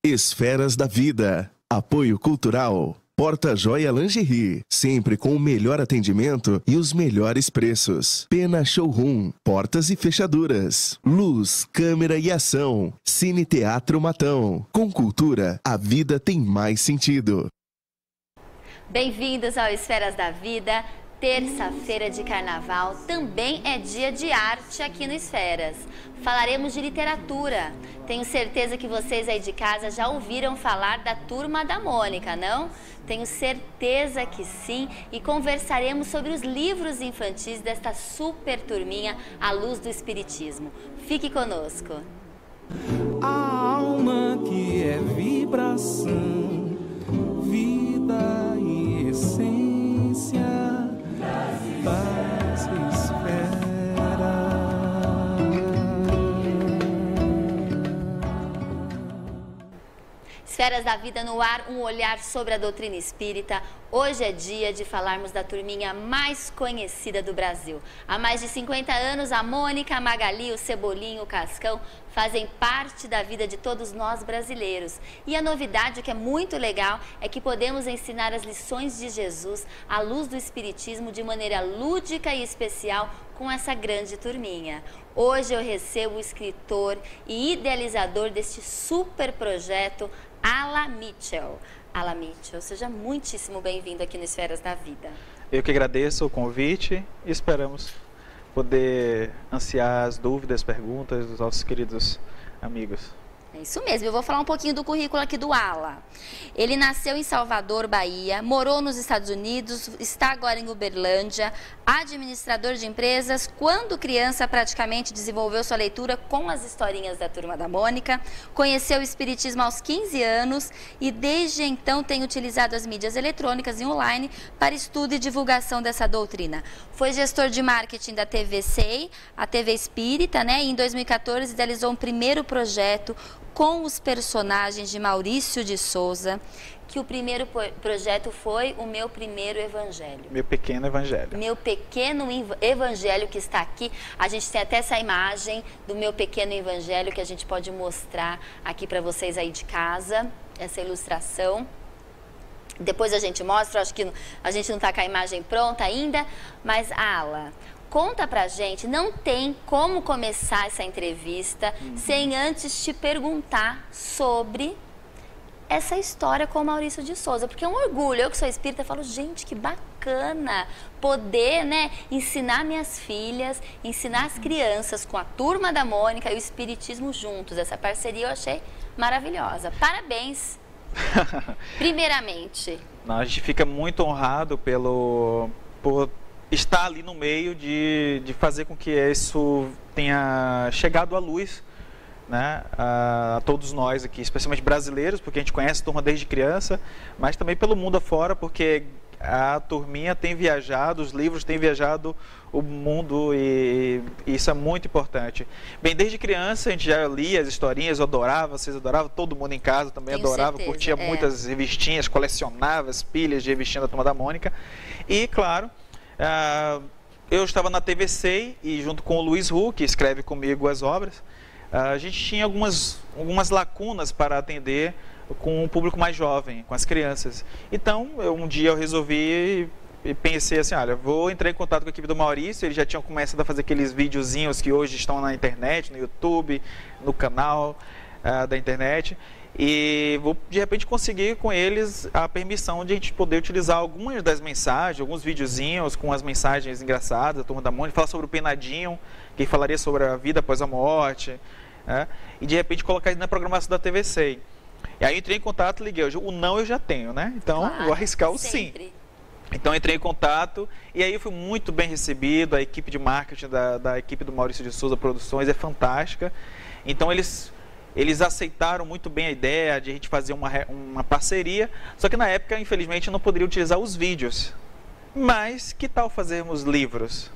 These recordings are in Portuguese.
Esferas da Vida. Apoio Cultural. Porta Joia Lingerie, sempre com o melhor atendimento e os melhores preços. Pena Showroom, portas e fechaduras. Luz, câmera e ação. Cine Teatro Matão. Com cultura, a vida tem mais sentido. Bem-vindos ao Esferas da Vida. Terça-feira de carnaval também é dia de arte aqui no Esferas. Falaremos de literatura. Tenho certeza que vocês aí de casa já ouviram falar da Turma da Mônica, não? Tenho certeza que sim, e conversaremos sobre os livros infantis desta super turminha à luz do Espiritismo. Fique conosco. A alma que é vibração, vida e essência das esferas. Esferas da Vida no ar, um olhar sobre a doutrina espírita. Hoje é dia de falarmos da turminha mais conhecida do Brasil. Há mais de 50 anos, a Mônica, a Magali, o Cebolinho, o Cascão fazem parte da vida de todos nós brasileiros. E a novidade, que é muito legal, é que podemos ensinar as lições de Jesus à luz do Espiritismo de maneira lúdica e especial com essa grande turminha. Hoje eu recebo o escritor e idealizador deste super projeto, Alan Mitchell. Alan Mitchell, seja muitíssimo bem-vindo aqui no Esferas da Vida. Eu que agradeço o convite e esperamos poder ansiar as dúvidas, perguntas dos nossos queridos amigos. É isso mesmo, eu vou falar um pouquinho do currículo aqui do Alan. Ele nasceu em Salvador, Bahia, morou nos Estados Unidos, está agora em Uberlândia, administrador de empresas. Quando criança, praticamente desenvolveu sua leitura com as historinhas da Turma da Mônica, conheceu o Espiritismo aos 15 anos e desde então tem utilizado as mídias eletrônicas e online para estudo e divulgação dessa doutrina. Foi gestor de marketing da TV SEI, a TV Espírita, né? E em 2014 idealizou um primeiro projeto com os personagens de Maurício de Souza, que o primeiro projeto foi o Meu Primeiro Evangelho. Meu Pequeno Evangelho. Meu Pequeno Evangelho, que está aqui. A gente tem até essa imagem do Meu Pequeno Evangelho que a gente pode mostrar aqui para vocês aí de casa, essa ilustração. Depois a gente mostra, acho que a gente não está com a imagem pronta ainda, mas Ala, conta pra gente, não tem como começar essa entrevista sem antes te perguntar sobre essa história com o Maurício de Souza, porque é um orgulho. Eu que sou espírita falo, gente, que bacana poder, né, ensinar minhas filhas, ensinar as crianças com a Turma da Mônica e o Espiritismo juntos. Essa parceria eu achei maravilhosa. Parabéns, primeiramente. A gente fica muito honrado por estar ali no meio de fazer com que isso tenha chegado à luz, né, a todos nós aqui, especialmente brasileiros, porque a gente conhece a turma desde criança, mas também pelo mundo afora, porque a turminha tem viajado, os livros têm viajado o mundo e isso é muito importante. Bem, desde criança a gente já lia as historinhas, eu adorava, vocês adoravam, todo mundo em casa também Tenho adorava, certeza, curtia muitas revistinhas, colecionava as pilhas de revistinha da Turma da Mônica e, claro, eu estava na TV SEI e junto com o Luiz Hu, que escreve comigo as obras, a gente tinha algumas lacunas para atender com o público mais jovem, com as crianças. Então, um dia eu resolvi e pensei assim, olha, vou entrar em contato com a equipe do Maurício, eles já tinham começado a fazer aqueles videozinhos que hoje estão na internet, no YouTube, no canal da internet, e vou de repente conseguir com eles a permissão de a gente poder utilizar algumas das mensagens, alguns videozinhos com as mensagens engraçadas da Turma da Mônica, falar sobre o Penadinho, que falaria sobre a vida após a morte, e de repente colocar isso na programação da TV SEI. E aí entrei em contato, liguei, o não eu já tenho, né? Então Claro, vou arriscar o sempre. sim. Então entrei em contato e aí fui muito bem recebido, a equipe de marketing da equipe do Maurício de Souza Produções é fantástica. Então eles aceitaram muito bem a ideia de a gente fazer uma parceria, só que na época, infelizmente, eu não poderia utilizar os vídeos. Mas que tal fazermos livros?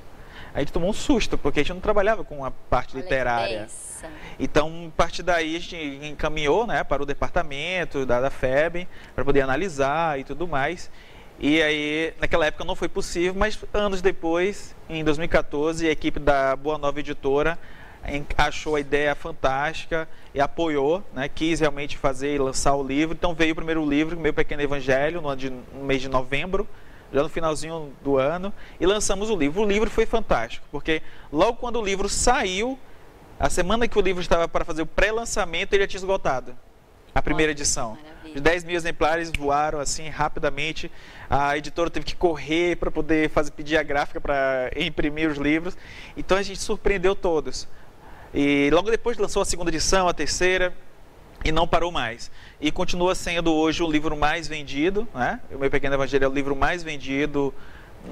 A gente tomou um susto, porque a gente não trabalhava com a parte literária. Então, a partir daí, a gente encaminhou, né, para o departamento da FEB, para poder analisar e tudo mais. E aí, naquela época não foi possível, mas anos depois, em 2014, a equipe da Boa Nova Editora achou a ideia fantástica e apoiou, né? Quis realmente fazer e lançar o livro. Então veio o primeiro livro, Meu Pequeno Evangelho, no mês de novembro, já no finalzinho do ano, e lançamos o livro. O livro foi fantástico, porque logo quando o livro saiu, a semana que o livro estava para fazer o pré-lançamento, ele já tinha esgotado a primeira edição. Os 10 mil exemplares voaram assim rapidamente. A editora teve que correr para poder pedir a gráfica para imprimir os livros. Então a gente surpreendeu todos. E logo depois lançou a segunda edição, a terceira, e não parou mais. E continua sendo hoje o livro mais vendido, né? O Meu Pequeno Evangelho é o livro mais vendido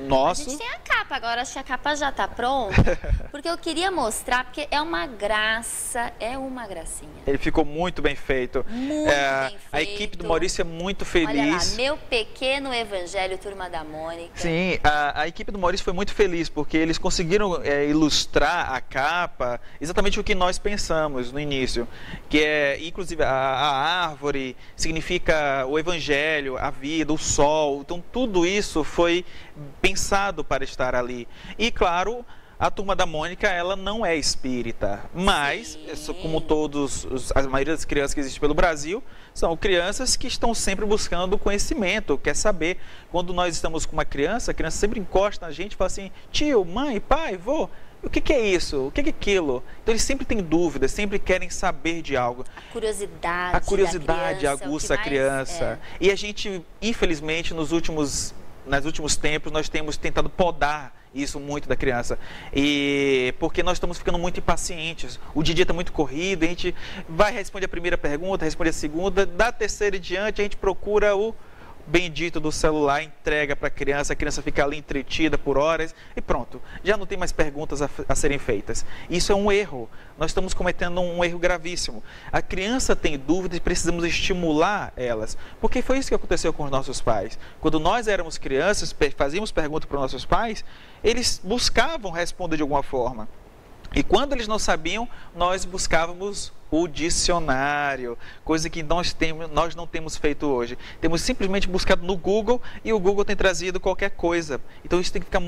nosso. A gente tem a capa agora, acho que a capa já está pronta, porque eu queria mostrar, porque é uma graça, é uma gracinha. Ele ficou muito bem feito. Muito bem feito. A equipe do Maurício é muito feliz. Olha lá, Meu Pequeno Evangelho, Turma da Mônica. Sim, a equipe do Maurício foi muito feliz, porque eles conseguiram ilustrar a capa exatamente o que nós pensamos no início, que é, inclusive, a árvore significa o Evangelho, a vida, o sol. Então, tudo isso foi pensado para estar ali. E, claro, a Turma da Mônica, ela não é espírita, mas, como a maioria das crianças que existem pelo Brasil, são crianças que estão sempre buscando conhecimento, quer saber. Quando nós estamos com uma criança, a criança sempre encosta na gente e fala assim, tio, mãe, pai, vô, o que é isso? O que é aquilo? Então eles sempre têm dúvidas, sempre querem saber de algo. A curiosidade aguça a criança. E a gente, infelizmente, nos últimos tempos, nós temos tentado podar isso muito da criança. E porque nós estamos ficando muito impacientes. O dia está muito corrido, a gente responde a primeira pergunta, responde a segunda, da terceira em diante a gente procura o bendito do celular, entrega para a criança fica ali entretida por horas e pronto, já não tem mais perguntas a serem feitas. Isso é um erro, nós estamos cometendo um erro gravíssimo. A criança tem dúvidas e precisamos estimular elas, porque foi isso que aconteceu com os nossos pais. Quando nós éramos crianças, fazíamos perguntas para os nossos pais, eles buscavam responder de alguma forma. E quando eles não sabiam, nós buscávamos o dicionário, coisa que nós não temos feito hoje. Temos simplesmente buscado no Google e o Google tem trazido qualquer coisa. Então isso tem que ficar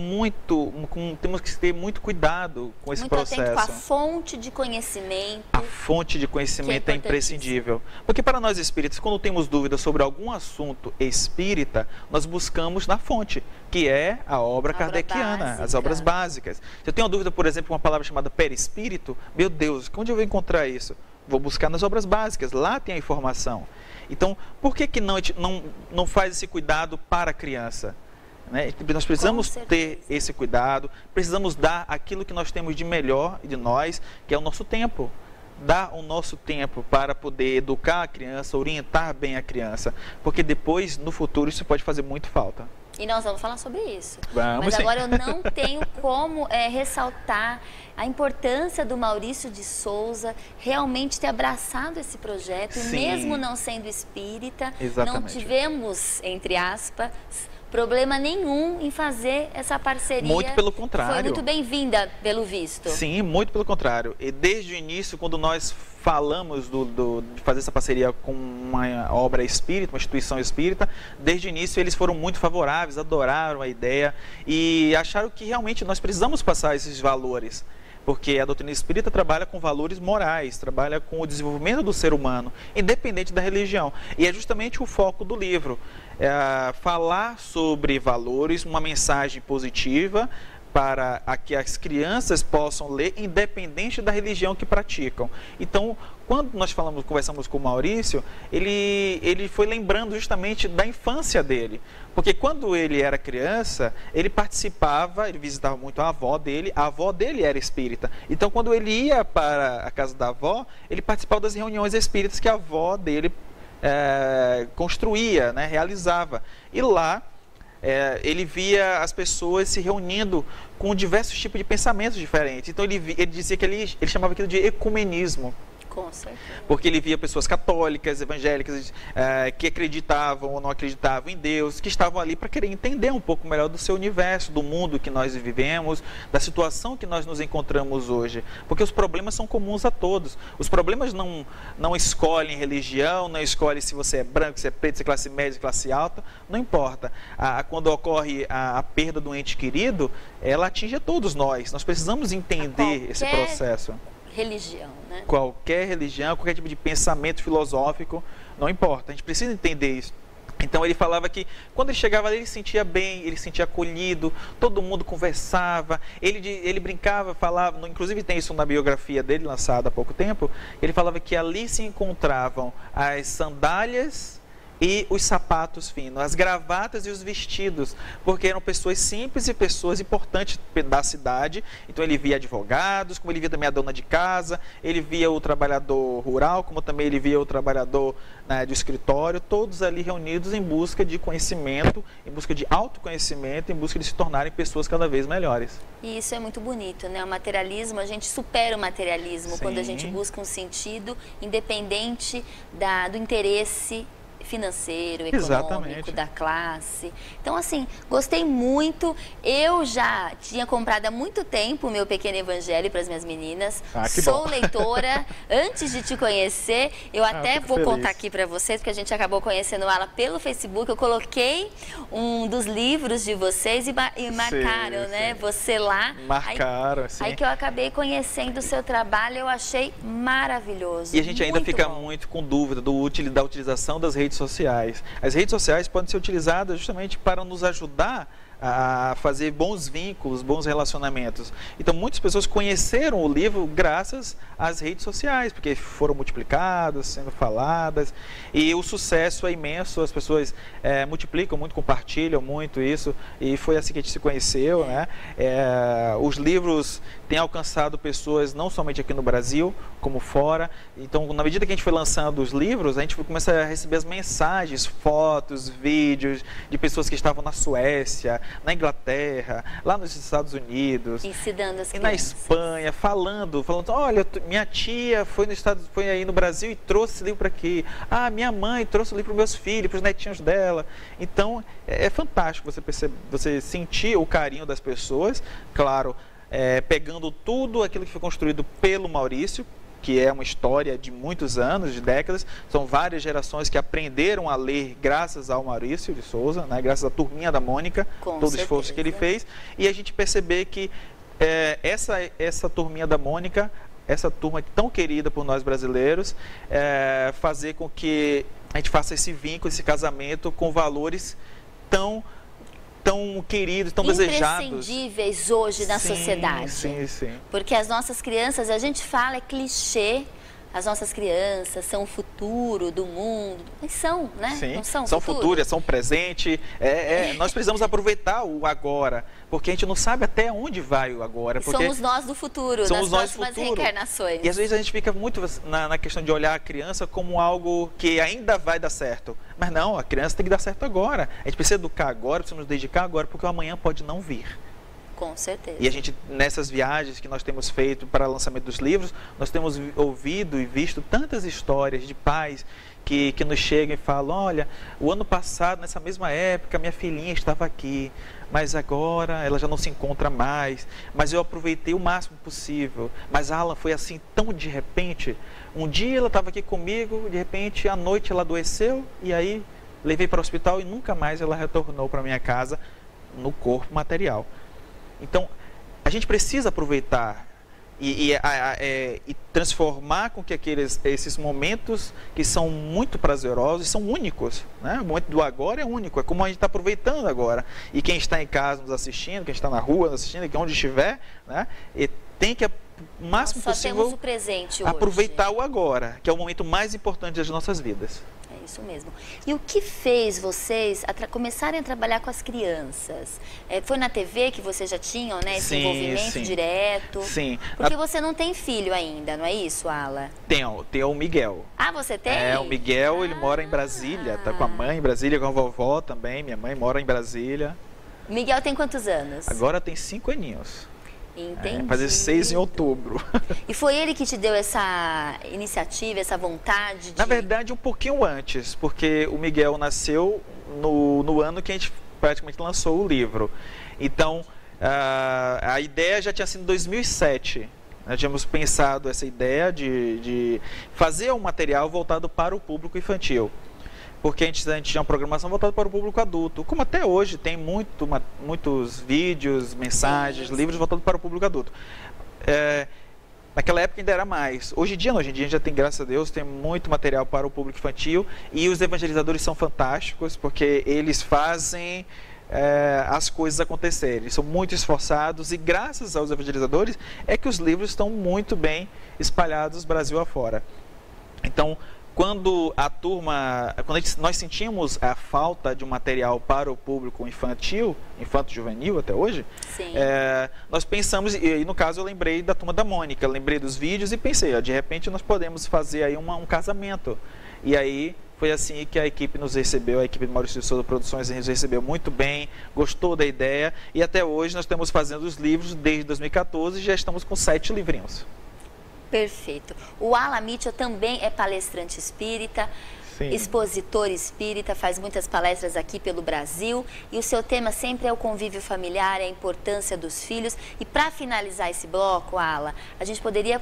temos que ter muito cuidado com esse processo. Muito atento com a fonte de conhecimento. A fonte de conhecimento é imprescindível. Porque para nós espíritas, quando temos dúvidas sobre algum assunto espírita, nós buscamos na fonte, que é a obra kardeciana, as obras básicas. Se eu tenho uma dúvida, por exemplo, uma palavra chamada perispírito, meu Deus, onde eu vou encontrar isso? Vou buscar nas obras básicas, lá tem a informação. Então, por que não faz esse cuidado para a criança? Né? Nós precisamos ter esse cuidado, precisamos dar aquilo que nós temos de melhor de nós, que é o nosso tempo. Dar o nosso tempo para poder educar a criança, orientar bem a criança, porque depois, no futuro, isso pode fazer muito falta. E nós vamos falar sobre isso. Mas agora eu não tenho como ressaltar a importância do Maurício de Souza realmente ter abraçado esse projeto, sim, mesmo não sendo espírita. Exatamente. Não tivemos, entre aspas, problema nenhum em fazer essa parceria. Muito pelo contrário. Foi muito bem-vinda, pelo visto. Sim, muito pelo contrário. E desde o início, quando nós falamos de fazer essa parceria com uma obra espírita, uma instituição espírita, desde o início eles foram muito favoráveis, adoraram a ideia e acharam que realmente nós precisamos passar esses valores. Porque a doutrina espírita trabalha com valores morais, trabalha com o desenvolvimento do ser humano, independente da religião. E é justamente o foco do livro, falar sobre valores, uma mensagem positiva para que as crianças possam ler, independente da religião que praticam. Então, quando nós conversamos com o Maurício, ele foi lembrando justamente da infância dele. Porque quando ele era criança, ele participava, ele visitava muito a avó dele era espírita. Então, quando ele ia para a casa da avó, ele participava das reuniões espíritas que a avó dele construía, né, realizava. E lá, ele via as pessoas se reunindo com diversos tipos de pensamentos diferentes. Então ele dizia que ele chamava aquilo de ecumenismo. Com certeza. Porque ele via pessoas católicas, evangélicas, que acreditavam ou não acreditavam em Deus, que estavam ali para querer entender um pouco melhor do seu universo, do mundo que nós vivemos, da situação que nós nos encontramos hoje. Porque os problemas são comuns a todos. Os problemas não escolhem religião, não escolhem se você é branco, se é preto, se é classe média, se é classe alta, não importa. Quando ocorre a perda do ente querido, ela atinge a todos nós. Nós precisamos entender esse processo. Religião, né? Qualquer religião, qualquer tipo de pensamento filosófico, não importa, a gente precisa entender isso. Então ele falava que quando ele chegava ali, ele se sentia bem, ele se sentia acolhido, todo mundo conversava, ele brincava, falava, inclusive tem isso na biografia dele, lançada há pouco tempo, ele falava que ali se encontravam as sandálias e os sapatos finos, as gravatas e os vestidos, porque eram pessoas simples e pessoas importantes da cidade. Então ele via advogados, como ele via também a dona de casa, ele via o trabalhador rural, como também ele via o trabalhador, né, do escritório, todos ali reunidos em busca de conhecimento, em busca de autoconhecimento, em busca de se tornarem pessoas cada vez melhores. E isso é muito bonito, né? O materialismo, a gente supera o materialismo. Sim. Quando a gente busca um sentido independente do interesse financeiro, econômico, Exatamente. da classe. Então, assim, gostei muito. Eu já tinha comprado há muito tempo o meu pequeno evangelho para as minhas meninas. Sou leitora. Antes de te conhecer, eu até vou contar aqui para vocês, porque a gente acabou conhecendo ela pelo Facebook. Eu coloquei um dos livros de vocês e marcaram, né? Você lá. Marcaram, sim. Aí que eu acabei conhecendo o seu trabalho, eu achei maravilhoso. E a gente ainda fica bom. muito com dúvida da utilização das redes sociais. As redes sociais podem ser utilizadas justamente para nos ajudar a fazer bons vínculos, bons relacionamentos. Então, muitas pessoas conheceram o livro graças às redes sociais, porque foram multiplicadas, sendo faladas, e o sucesso é imenso, as pessoas multiplicam muito, compartilham muito isso, e foi assim que a gente se conheceu, né? Os livros têm alcançado pessoas não somente aqui no Brasil, como fora. Então, na medida que a gente foi lançando os livros, a gente começa a receber as mensagens, fotos, vídeos de pessoas que estavam na Suécia, na Inglaterra, lá nos Estados Unidos, ensinando as crianças. E na Espanha, falando, olha, minha tia foi aí no Brasil e trouxe esse livro para aqui. Ah, minha mãe trouxe o livro para os meus filhos, para os netinhos dela. Então, é fantástico você sentir o carinho das pessoas, claro, pegando tudo aquilo que foi construído pelo Maurício, que é uma história de muitos anos, de décadas. São várias gerações que aprenderam a ler graças ao Maurício de Souza, né? Graças à Turminha da Mônica, todo o esforço que ele fez. E a gente perceber que essa Turminha da Mônica, essa turma tão querida por nós brasileiros, fazer com que a gente faça esse vínculo, esse casamento com valores tão queridos, tão desejados. Imprescindíveis hoje na sociedade. Sim, sim. Porque as nossas crianças, a gente fala, é clichê, as nossas crianças são o futuro do mundo, mas são, né? Sim, não são são futuro, são presente. Nós precisamos aproveitar o agora, porque a gente não sabe até onde vai o agora. Porque somos nós do futuro, somos nas próximas reencarnações. E às vezes a gente fica muito na questão de olhar a criança como algo que ainda vai dar certo. Mas não, a criança tem que dar certo agora. A gente precisa educar agora, precisa nos dedicar agora, porque o amanhã pode não vir. Com certeza. E a gente, nessas viagens que nós temos feito para o lançamento dos livros, nós temos ouvido e visto tantas histórias de pais que nos chegam e falam: olha, o ano passado, nessa mesma época, minha filhinha estava aqui, mas agora ela já não se encontra mais, mas eu aproveitei o máximo possível. Mas Alan, foi assim tão de repente. Um dia ela estava aqui comigo, de repente à noite ela adoeceu, e aí levei para o hospital e nunca mais ela retornou para minha casa no corpo material. Então, a gente precisa aproveitar e transformar com que esses momentos que são muito prazerosos, são únicos, né? O momento do agora é único, é como a gente está aproveitando agora. E quem está em casa nos assistindo, quem está na rua nos assistindo, quem onde estiver, né? E tem que, o máximo possível, temos o presente hoje. Aproveitar o agora, que é o momento mais importante das nossas vidas. É isso mesmo. E o que fez vocês começarem a trabalhar com as crianças? Foi na TV que vocês já tinham, né, esse envolvimento direto? Sim. Porque você não tem filho ainda, não é isso, Ala? Tenho o Miguel. Ah, você tem? O Miguel, ele mora em Brasília, tá com a mãe em Brasília, com a vovó também, minha mãe mora em Brasília. Miguel tem quantos anos? Agora tem 5 aninhos. Entendi. Fazer 6 em outubro. E foi ele que te deu essa iniciativa, essa vontade de... Na verdade, um pouquinho antes, porque o Miguel nasceu no ano que a gente praticamente lançou o livro. Então, a ideia já tinha sido em 2007. Nós tínhamos pensado essa ideia de fazer um material voltado para o público infantil. Porque a gente tinha uma programação voltada para o público adulto, como até hoje tem muitos vídeos, mensagens, livros voltados para o público adulto. Naquela época ainda era mais. Hoje em dia não, hoje em dia a gente já tem, graças a Deus, tem muito material para o público infantil e os evangelizadores são fantásticos porque eles fazem as coisas acontecerem. Eles são muito esforçados e graças aos evangelizadores é que os livros estão muito bem espalhados Brasil afora. Então, quando nós sentimos a falta de um material para o público infantil, infanto-juvenil até hoje, nós pensamos, e no caso eu lembrei da Turma da Mônica, lembrei dos vídeos e pensei, de repente nós podemos fazer aí um casamento. E aí foi assim que a equipe nos recebeu, a equipe do Maurício de Souza Produções nos recebeu muito bem, gostou da ideia e até hoje nós estamos fazendo os livros desde 2014 e já estamos com 7 livrinhos. Perfeito. O Alan Mitchell também é palestrante espírita, expositor espírita, faz muitas palestras aqui pelo Brasil e o seu tema sempre é o convívio familiar, a importância dos filhos. E para finalizar esse bloco, Alan, a gente poderia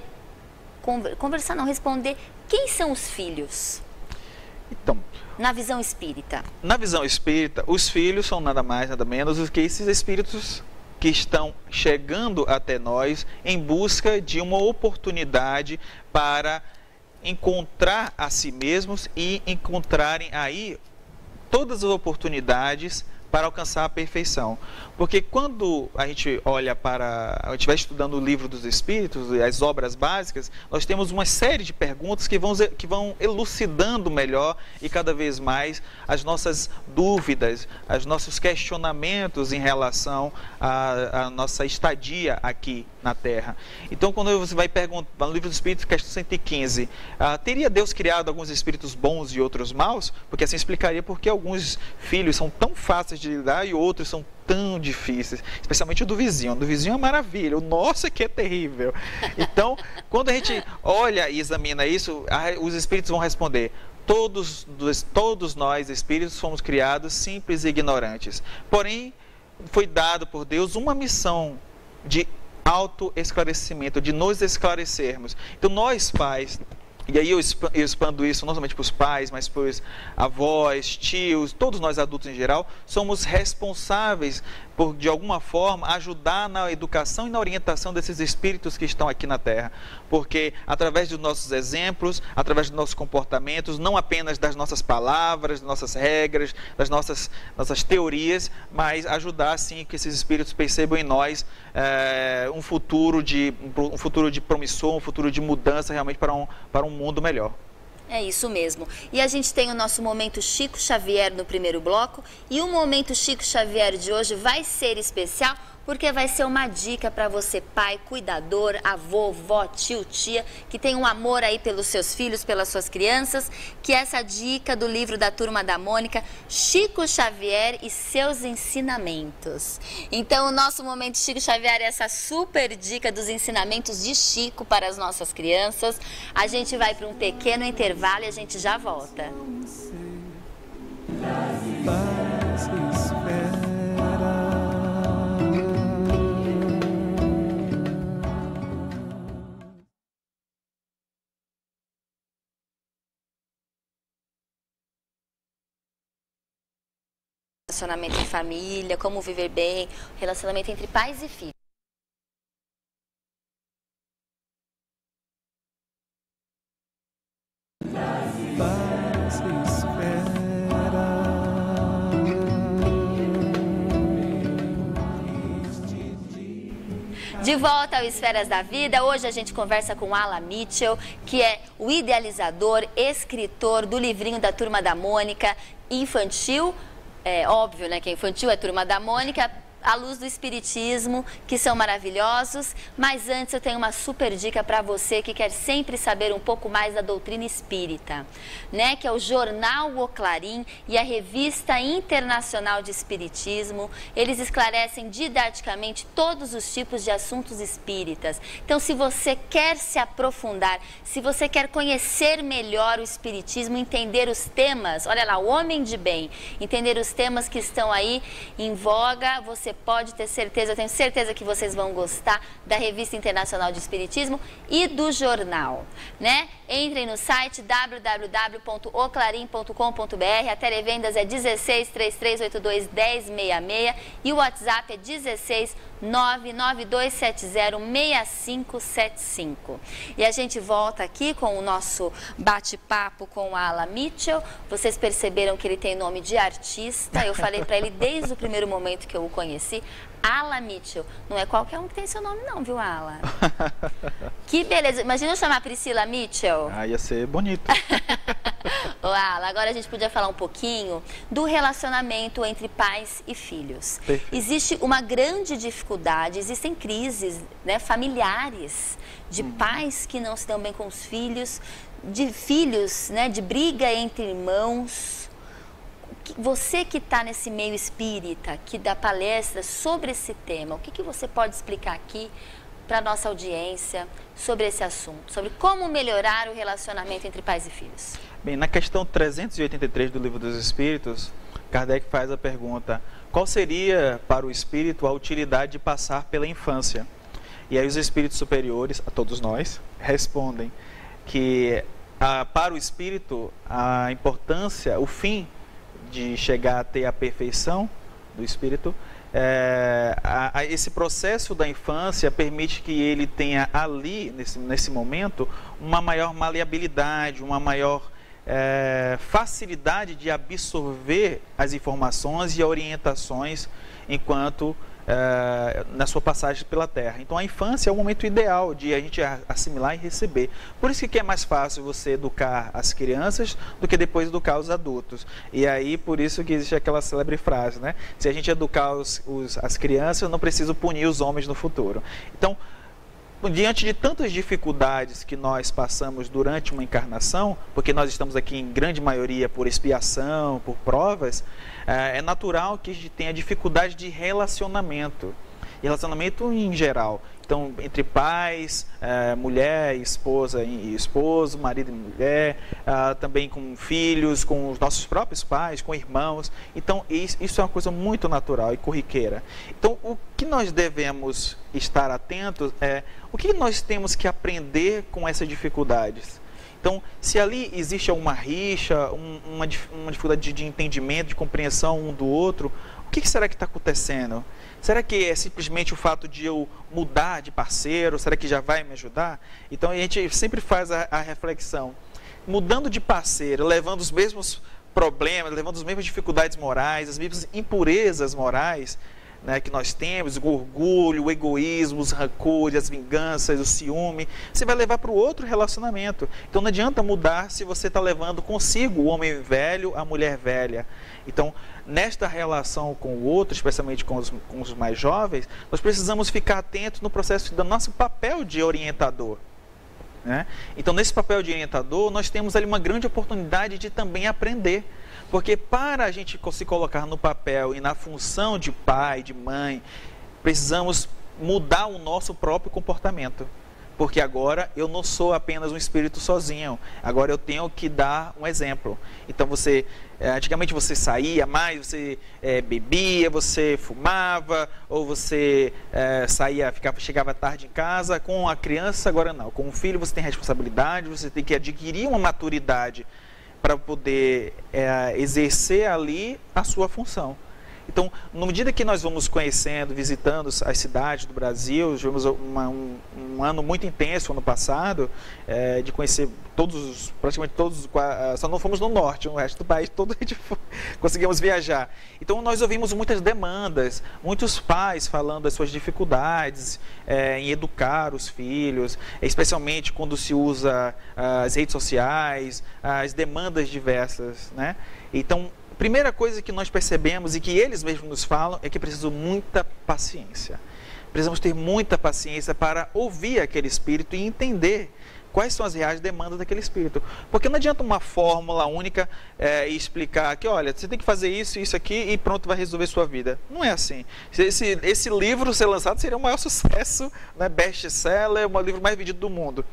conversar, não responder, quem são os filhos? Então, na visão espírita. Na visão espírita, os filhos são nada mais, nada menos do que esses espíritos que estão chegando até nós em busca de uma oportunidade para encontrar a si mesmos e encontrarem aí todas as oportunidades para alcançar a perfeição. Porque quando a gente olha a gente vai estudando o livro dos Espíritos, as obras básicas, nós temos uma série de perguntas que vão elucidando melhor e cada vez mais as nossas dúvidas, os nossos questionamentos em relação à nossa estadia aqui na Terra. Então, quando você vai perguntar, no livro dos Espíritos, questão 115, teria Deus criado alguns espíritos bons e outros maus? Porque assim explicaria porque alguns filhos são tão fáceis de lidar e outros são tão difíceis, especialmente o do vizinho. O do vizinho é uma maravilha, o nosso é que é terrível. Então, quando a gente olha e examina isso, os espíritos vão responder: todos nós, espíritos, fomos criados simples e ignorantes. Porém, foi dado por Deus uma missão de autoesclarecimento, de nos esclarecermos. Então, nós pais, e aí eu expando isso não somente para os pais, mas para os avós, tios, todos nós adultos em geral, somos responsáveis por, de alguma forma, ajudar na educação e na orientação desses espíritos que estão aqui na Terra. Porque através dos nossos exemplos, através dos nossos comportamentos, não apenas das nossas palavras, das nossas regras, das nossas teorias, mas ajudar, sim, que esses espíritos percebam em nós um futuro de promissor, um futuro de mudança realmente para um mundo melhor. É isso mesmo. E a gente tem o nosso Momento Chico Xavier no primeiro bloco. E o Momento Chico Xavier de hoje vai ser especial porque vai ser uma dica para você, pai, cuidador, avô, vó, tio, tia, que tem um amor aí pelos seus filhos, pelas suas crianças, que é essa dica do livro da Turma da Mônica, Chico Xavier e seus ensinamentos. Então, o nosso Momento Chico Xavier é essa super dica dos ensinamentos de Chico para as nossas crianças. A gente vai para um pequeno intervalo e a gente já volta. Relacionamento em família, como viver bem, relacionamento entre pais e filhos. De volta ao Esferas da Vida, hoje a gente conversa com Alan Mitchell, que é o idealizador, escritor do livrinho da Turma da Mônica, infantil. É óbvio, né, que é infantil, é Turma da Mônica, à luz do Espiritismo, que são maravilhosos. Mas antes eu tenho uma super dica para você que quer sempre saber um pouco mais da doutrina espírita, né? Que é o Jornal O Clarim e a Revista Internacional de Espiritismo. Eles esclarecem didaticamente todos os tipos de assuntos espíritas. Então, se você quer se aprofundar, se você quer conhecer melhor o Espiritismo, entender os temas, olha lá, o homem de bem, entender os temas que estão aí em voga, você pode ter certeza, eu tenho certeza que vocês vão gostar da Revista Internacional de Espiritismo e do jornal, né? Entrem no site www.oclarim.com.br, a televendas é 1633821066 e o WhatsApp é 16992706575. E a gente volta aqui com o nosso bate-papo com a Ala Mitchell. Vocês perceberam que ele tem nome de artista, eu falei para ele desde o primeiro momento que eu o conheci. Ala Mitchell, não é qualquer um que tem seu nome não, viu, Ala? Que beleza, imagina eu chamar Priscila Mitchell. Ah, ia ser bonito. Ô, Ala, agora a gente podia falar um pouquinho do relacionamento entre pais e filhos. Perfeito. Existe uma grande dificuldade, existem crises, né, familiares, de pais que não se dão bem com os filhos, de filhos, né, de briga entre irmãos. Você que está nesse meio espírita, que dá palestra sobre esse tema, o que você pode explicar aqui para a nossa audiência sobre esse assunto, sobre como melhorar o relacionamento entre pais e filhos? Bem, na questão 383 do Livro dos Espíritos, Kardec faz a pergunta: qual seria para o espírito a utilidade de passar pela infância? E aí os espíritos superiores, a todos nós, respondem que para o espírito a importância, o fim de chegar a ter a perfeição do espírito, esse processo da infância permite que ele tenha ali, nesse momento, uma maior maleabilidade, uma maior facilidade de absorver as informações e orientações enquanto na sua passagem pela Terra. Então a infância é o momento ideal de a gente assimilar e receber. Por isso que é mais fácil você educar as crianças do que depois educar os adultos. E aí por isso que existe aquela célebre frase, né? Se a gente educar as crianças, eu não preciso punir os homens no futuro. Então, diante de tantas dificuldades que nós passamos durante uma encarnação, porque nós estamos aqui em grande maioria por expiação, por provas, é natural que a gente tenha dificuldade de relacionamento em geral. Então, entre pais, mulher, esposa e esposo, marido e mulher, também com filhos, com os nossos próprios pais, com irmãos. Então, isso é uma coisa muito natural e corriqueira. Então, o que nós devemos estar atentos é o que nós temos que aprender com essas dificuldades. Então, se ali existe alguma rixa, uma dificuldade de entendimento, de compreensão um do outro, o que será que está acontecendo? Será que é simplesmente o fato de eu mudar de parceiro? Será que já vai me ajudar? Então a gente sempre faz a reflexão. Mudando de parceiro, levando os mesmos problemas, levando as mesmas dificuldades morais, as mesmas impurezas morais, né, que nós temos, o orgulho, o egoísmo, os rancores, as vinganças, o ciúme, você vai levar para o outro relacionamento. Então não adianta mudar se você está levando consigo o homem velho, a mulher velha. Então, nesta relação com o outro, especialmente com os mais jovens, nós precisamos ficar atentos no processo do nosso papel de orientador, né? Então, nesse papel de orientador, nós temos ali uma grande oportunidade de também aprender. Porque para a gente se colocar no papel e na função de pai, de mãe, precisamos mudar o nosso próprio comportamento. Porque agora eu não sou apenas um espírito sozinho, agora eu tenho que dar um exemplo. Então antigamente você saía mais, você bebia, você fumava, ou você chegava tarde em casa. Com a criança, agora não. Com o filho você tem responsabilidade, você tem que adquirir uma maturidade para poder exercer ali a sua função. Então, na medida que nós vamos conhecendo, visitando as cidades do Brasil, tivemos um ano muito intenso, ano passado, de conhecer praticamente todos, só não fomos no norte, o resto do país todo a gente conseguimos viajar. Então, nós ouvimos muitas demandas, muitos pais falando das suas dificuldades em educar os filhos, especialmente quando se usa as redes sociais, as demandas diversas, né? Então, Primeira coisa que nós percebemos e que eles mesmos nos falam é que precisam muita paciência. Precisamos ter muita paciência para ouvir aquele espírito e entender quais são as reais demandas daquele espírito. Porque não adianta uma fórmula única e explicar que, olha, você tem que fazer isso, isso aqui e pronto, vai resolver sua vida. Não é assim. Esse livro ser lançado seria o maior sucesso, né, best-seller, o livro mais vendido do mundo.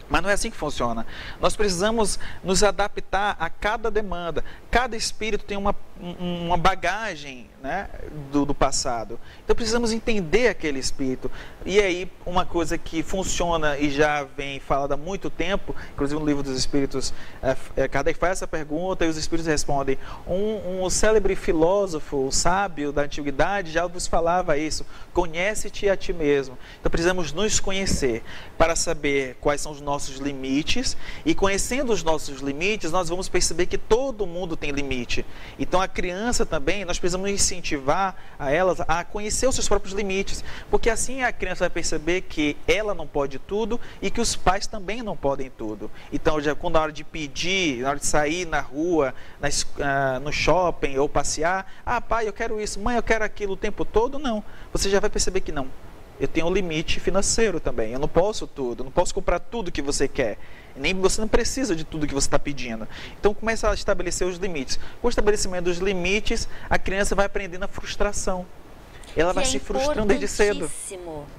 Mas não é assim que funciona. Nós precisamos nos adaptar a cada demanda. Cada espírito tem uma bagagem, né, do passado. Então precisamos entender aquele espírito. E aí, uma coisa que funciona e já vem falada há muito tempo, inclusive no Livro dos Espíritos, Kardec faz essa pergunta e os espíritos respondem. Um célebre filósofo, sábio da antiguidade, já vos falava isso: conhece-te a ti mesmo. Então precisamos nos conhecer para saber quais são os nossos limites, e conhecendo os nossos limites, nós vamos perceber que todo mundo tem limite. Então a criança também, nós precisamos incentivar a elas a conhecer os seus próprios limites, porque assim a criança vai perceber que ela não pode tudo e que os pais também não podem tudo. Então, já quando na hora de pedir, na hora de sair na rua, no shopping ou passear, pai, eu quero isso, mãe, eu quero aquilo o tempo todo, não. Você já vai perceber que não. Eu tenho um limite financeiro também, eu não posso tudo, eu não posso comprar tudo que você quer. Nem você não precisa de tudo que você está pedindo. Então começa a estabelecer os limites. Com o estabelecimento dos limites, a criança vai aprendendo a frustração. Ela vai se frustrando desde cedo.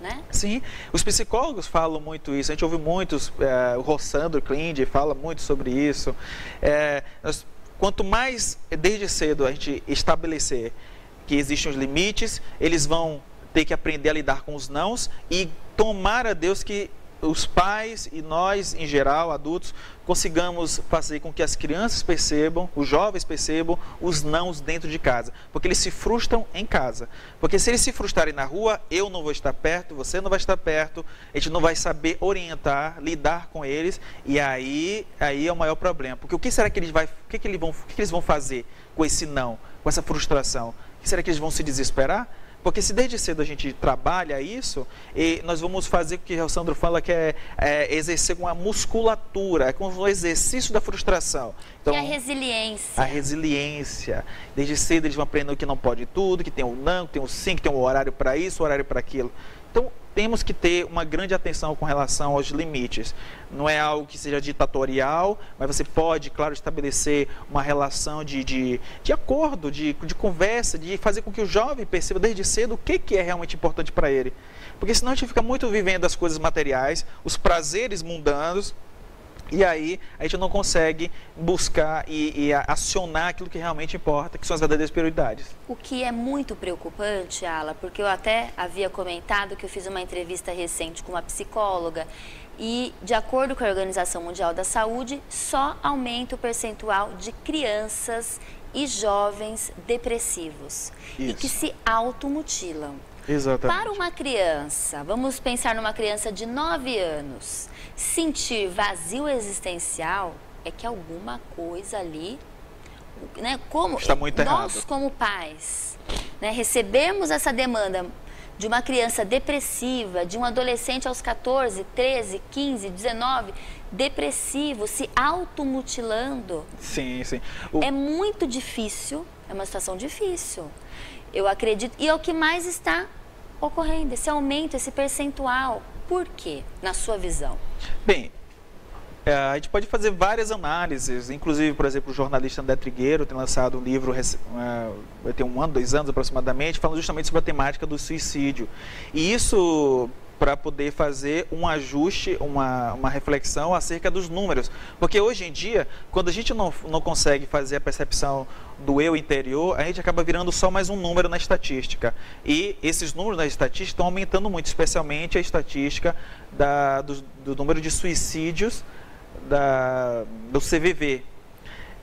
Né? Sim, os psicólogos falam muito isso. A gente ouve muitos, o Rossandro Klinde fala muito sobre isso. Quanto mais desde cedo a gente estabelecer que existem os limites, eles vão ter que aprender a lidar com os nãos e tomar a Deus que os pais e nós, em geral, adultos, consigamos fazer com que as crianças percebam, os jovens percebam os nãos dentro de casa. Porque eles se frustram em casa. Porque se eles se frustrarem na rua, eu não vou estar perto, você não vai estar perto, a gente não vai saber orientar, lidar com eles, e aí é o maior problema. Porque o que será que eles vão fazer com esse não, com essa frustração? O que será que eles vão se desesperar? Porque se desde cedo a gente trabalha isso, e nós vamos fazer o que o Sandro fala, que é exercer uma musculatura, é como um exercício da frustração. Então, e a resiliência. A resiliência. Desde cedo eles vão aprendendo que não pode tudo, que tem um não, que tem um sim, que tem um horário para isso, um horário para aquilo. Então, temos que ter uma grande atenção com relação aos limites. Não é algo que seja ditatorial, mas você pode, claro, estabelecer uma relação de acordo, de conversa, de fazer com que o jovem perceba desde cedo o que é realmente importante para ele. Porque senão a gente fica muito vivendo as coisas materiais, os prazeres mundanos, e aí a gente não consegue buscar e acionar aquilo que realmente importa, que são as verdadeiras prioridades. O que é muito preocupante, Ala, porque eu até havia comentado que eu fiz uma entrevista recente com uma psicóloga e, de acordo com a Organização Mundial da Saúde, só aumenta o percentual de crianças e jovens depressivos. Isso. E que se automutilam. Exatamente. Para uma criança, vamos pensar numa criança de 9 anos, sentir vazio existencial é que alguma coisa ali, né, como está muito errado. Nós como pais, né, recebemos essa demanda de uma criança depressiva, de um adolescente aos 14, 13, 15, 19, depressivo, se automutilando. Sim, sim. É muito difícil, é uma situação difícil. Eu acredito, e é o que mais está ocorrendo, esse aumento, esse percentual. Por quê, na sua visão? Bem, a gente pode fazer várias análises, inclusive, por exemplo, o jornalista André Trigueiro tem lançado um livro, vai ter 1 ano, 2 anos aproximadamente, falando justamente sobre a temática do suicídio. E isso para poder fazer um ajuste, uma reflexão acerca dos números. Porque hoje em dia, quando a gente não consegue fazer a percepção do eu interior, a gente acaba virando só mais um número na estatística. E esses números na estatística estão aumentando muito, especialmente a estatística do número de suicídios do CVV.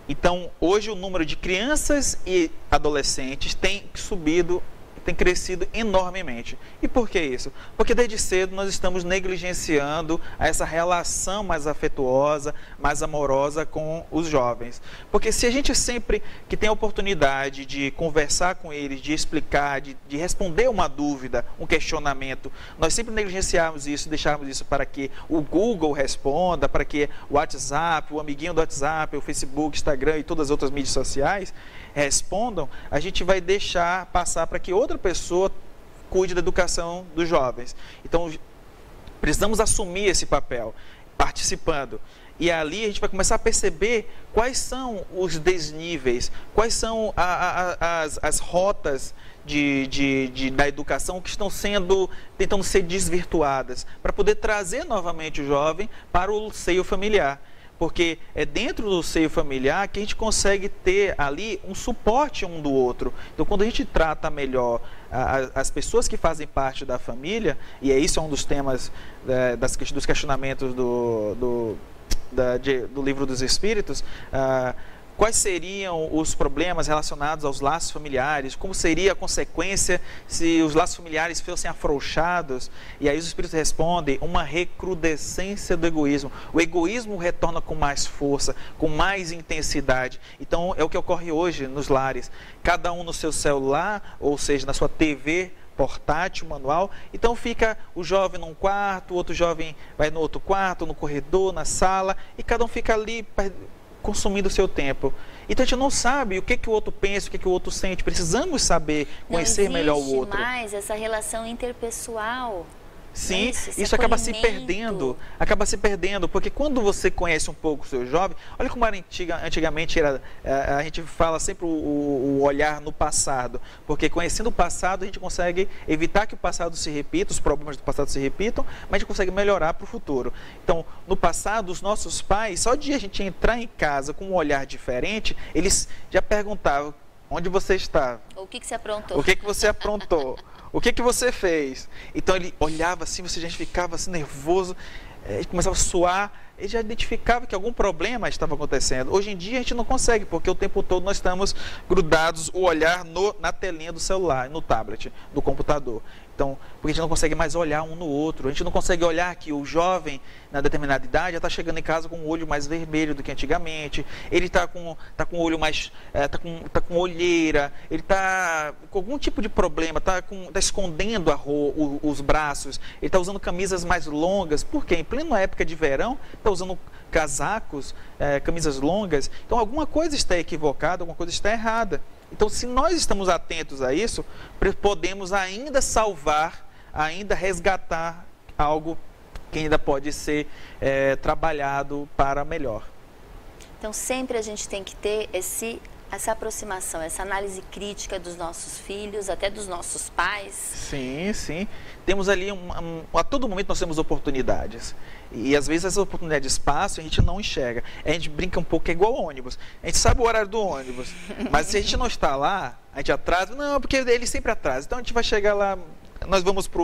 Então, hoje o número de crianças e adolescentes tem subido tem crescido enormemente. E por que isso? Porque desde cedo nós estamos negligenciando essa relação mais afetuosa, mais amorosa com os jovens. Porque se a gente sempre que tem a oportunidade de conversar com eles, de explicar, de responder uma dúvida, um questionamento, nós sempre negligenciarmos isso, deixarmos isso para que o Google responda, para que o WhatsApp, o amiguinho do WhatsApp, o Facebook, Instagram e todas as outras mídias sociais respondam, a gente vai deixar passar para que outra pessoa cuide da educação dos jovens. Então, precisamos assumir esse papel, participando. E ali a gente vai começar a perceber quais são os desníveis, quais são as rotas da educação que estão tentando ser desvirtuadas, para poder trazer novamente o jovem para o seio familiar. Porque é dentro do seio familiar que a gente consegue ter ali um suporte um do outro. Então, quando a gente trata melhor as pessoas que fazem parte da família, e isso é um dos temas dos questionamentos do Livro dos Espíritos, quais seriam os problemas relacionados aos laços familiares, como seria a consequência se os laços familiares fossem afrouxados, e aí os Espíritos respondem, uma recrudescência do egoísmo. O egoísmo retorna com mais força, com mais intensidade. Então, é o que ocorre hoje nos lares. Cada um no seu celular, ou seja, na sua TV portátil, manual. Então fica o jovem num quarto, o outro jovem vai no outro quarto, no corredor, na sala, e cada um fica ali consumindo o seu tempo. Então a gente não sabe o que o outro pensa, o que o outro sente. Precisamos saber, conhecer melhor o outro. Não existe mais essa relação interpessoal. Sim, isso acaba se perdendo, porque quando você conhece um pouco o seu jovem, olha como era antigamente, a gente fala sempre o olhar no passado, porque conhecendo o passado a gente consegue evitar que o passado se repita, os problemas do passado se repitam, mas a gente consegue melhorar para o futuro. Então, no passado, os nossos pais, só de a gente entrar em casa com um olhar diferente, eles já perguntavam, onde você está? O que você aprontou? O que você aprontou? O que você fez? Então ele olhava assim, você já ficava assim nervoso, ele começava a suar, ele já identificava que algum problema estava acontecendo. Hoje em dia a gente não consegue, porque o tempo todo nós estamos grudados, o olhar na telinha do celular, no tablet, do computador. Então, porque a gente não consegue mais olhar um no outro, a gente não consegue olhar que o jovem, na determinada idade, já está chegando em casa com o olho mais vermelho do que antigamente, ele está com o olho mais, tá com olheira, ele está com algum tipo de problema, está escondendo os braços, ele está usando camisas mais longas, porque em plena época de verão, está usando casacos, camisas longas, então alguma coisa está equivocada, alguma coisa está errada. Então, se nós estamos atentos a isso, podemos ainda salvar, ainda resgatar algo que ainda pode ser trabalhado para melhor. Então, sempre a gente tem que ter essa aproximação, essa análise crítica dos nossos filhos, até dos nossos pais. Sim, sim. Temos ali, a todo momento nós temos oportunidades. E às vezes essas oportunidades passam e a gente não enxerga. A gente brinca um pouco, é igual ao ônibus. A gente sabe o horário do ônibus, mas se a gente não está lá, a gente atrasa. Não, porque ele sempre atrasa. Então a gente vai chegar lá, nós vamos para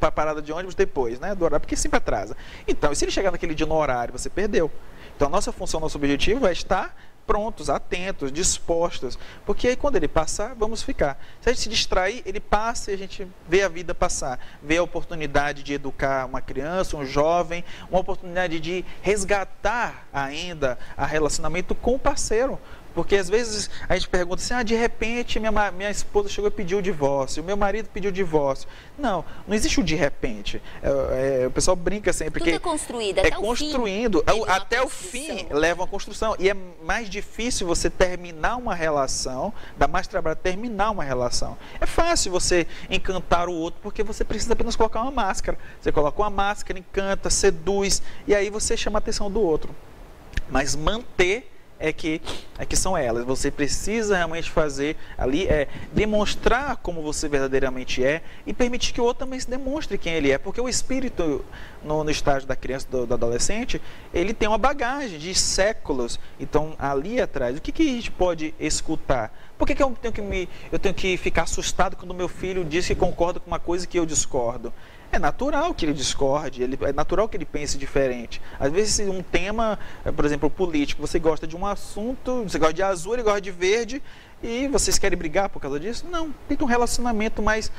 a parada de ônibus depois, né, do horário, porque sempre atrasa. Então, se ele chegar naquele dia no horário, você perdeu. Então a nossa função, nosso objetivo é estar prontos, atentos, dispostos, porque aí quando ele passar, vamos ficar. Se a gente se distrair, ele passa e a gente vê a vida passar, vê a oportunidade de educar uma criança, um jovem, uma oportunidade de resgatar ainda a relacionamento com o parceiro. Porque às vezes a gente pergunta assim, de repente minha esposa chegou e pediu o divórcio, o meu marido pediu o divórcio. Não existe o de repente. O pessoal brinca sempre. Tudo é construído, até construindo, até o fim leva uma construção. E é mais difícil você terminar uma relação, dá mais trabalho terminar uma relação. É fácil você encantar o outro, porque você precisa apenas colocar uma máscara. Você coloca uma máscara, encanta, seduz, e aí você chama a atenção do outro. Mas manter é que são elas. Você precisa realmente fazer ali, demonstrar como você verdadeiramente é e permitir que o outro também se demonstre quem ele é, porque o espírito no estágio da criança, do adolescente, ele tem uma bagagem de séculos. Então, ali atrás, o que a gente pode escutar? Por que eu tenho que ficar assustado quando meu filho diz que concorda com uma coisa que eu discordo? É natural que ele discorde, é natural que ele pense diferente. Às vezes um tema, por exemplo, político, você gosta de um assunto, você gosta de azul, ele gosta de verde, E vocês querem brigar por causa disso? Não, tenta um relacionamento mais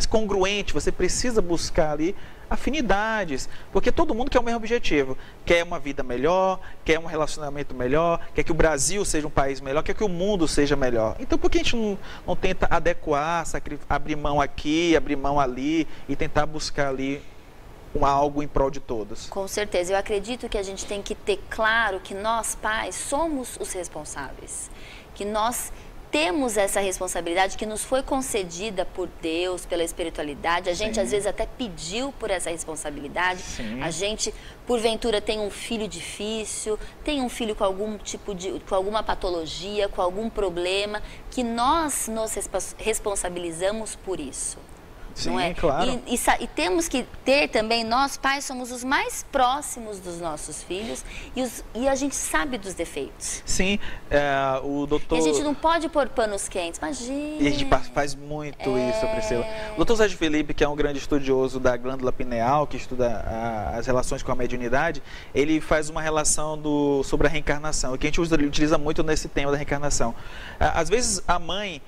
congruente. Você precisa buscar ali afinidades, porque todo mundo quer o mesmo objetivo, quer uma vida melhor, quer um relacionamento melhor, quer que o Brasil seja um país melhor, quer que o mundo seja melhor. Então por que a gente não tenta adequar, abrir mão aqui, abrir mão ali e tentar buscar ali algo em prol de todos? Com certeza, eu acredito que a gente tem que ter claro que nós pais somos os responsáveis, que nós temos essa responsabilidade que nos foi concedida por Deus, pela espiritualidade. A gente, às vezes, até pediu por essa responsabilidade. Sim. A gente, porventura, tem um filho difícil, tem um filho com algum tipo com alguma patologia, com algum problema, que nós nos responsabilizamos por isso. Sim, não é? Claro. E temos que ter também, nós pais somos os mais próximos dos nossos filhos e a gente sabe dos defeitos. Sim, o doutor... E a gente não pode pôr panos quentes, imagina. E a gente faz muito isso, Priscila. O doutor Sérgio Felipe, que é um grande estudioso da glândula pineal, que estuda as relações com a mediunidade, ele faz uma relação sobre a reencarnação, que a gente utiliza muito nesse tema da reencarnação. Às vezes a mãe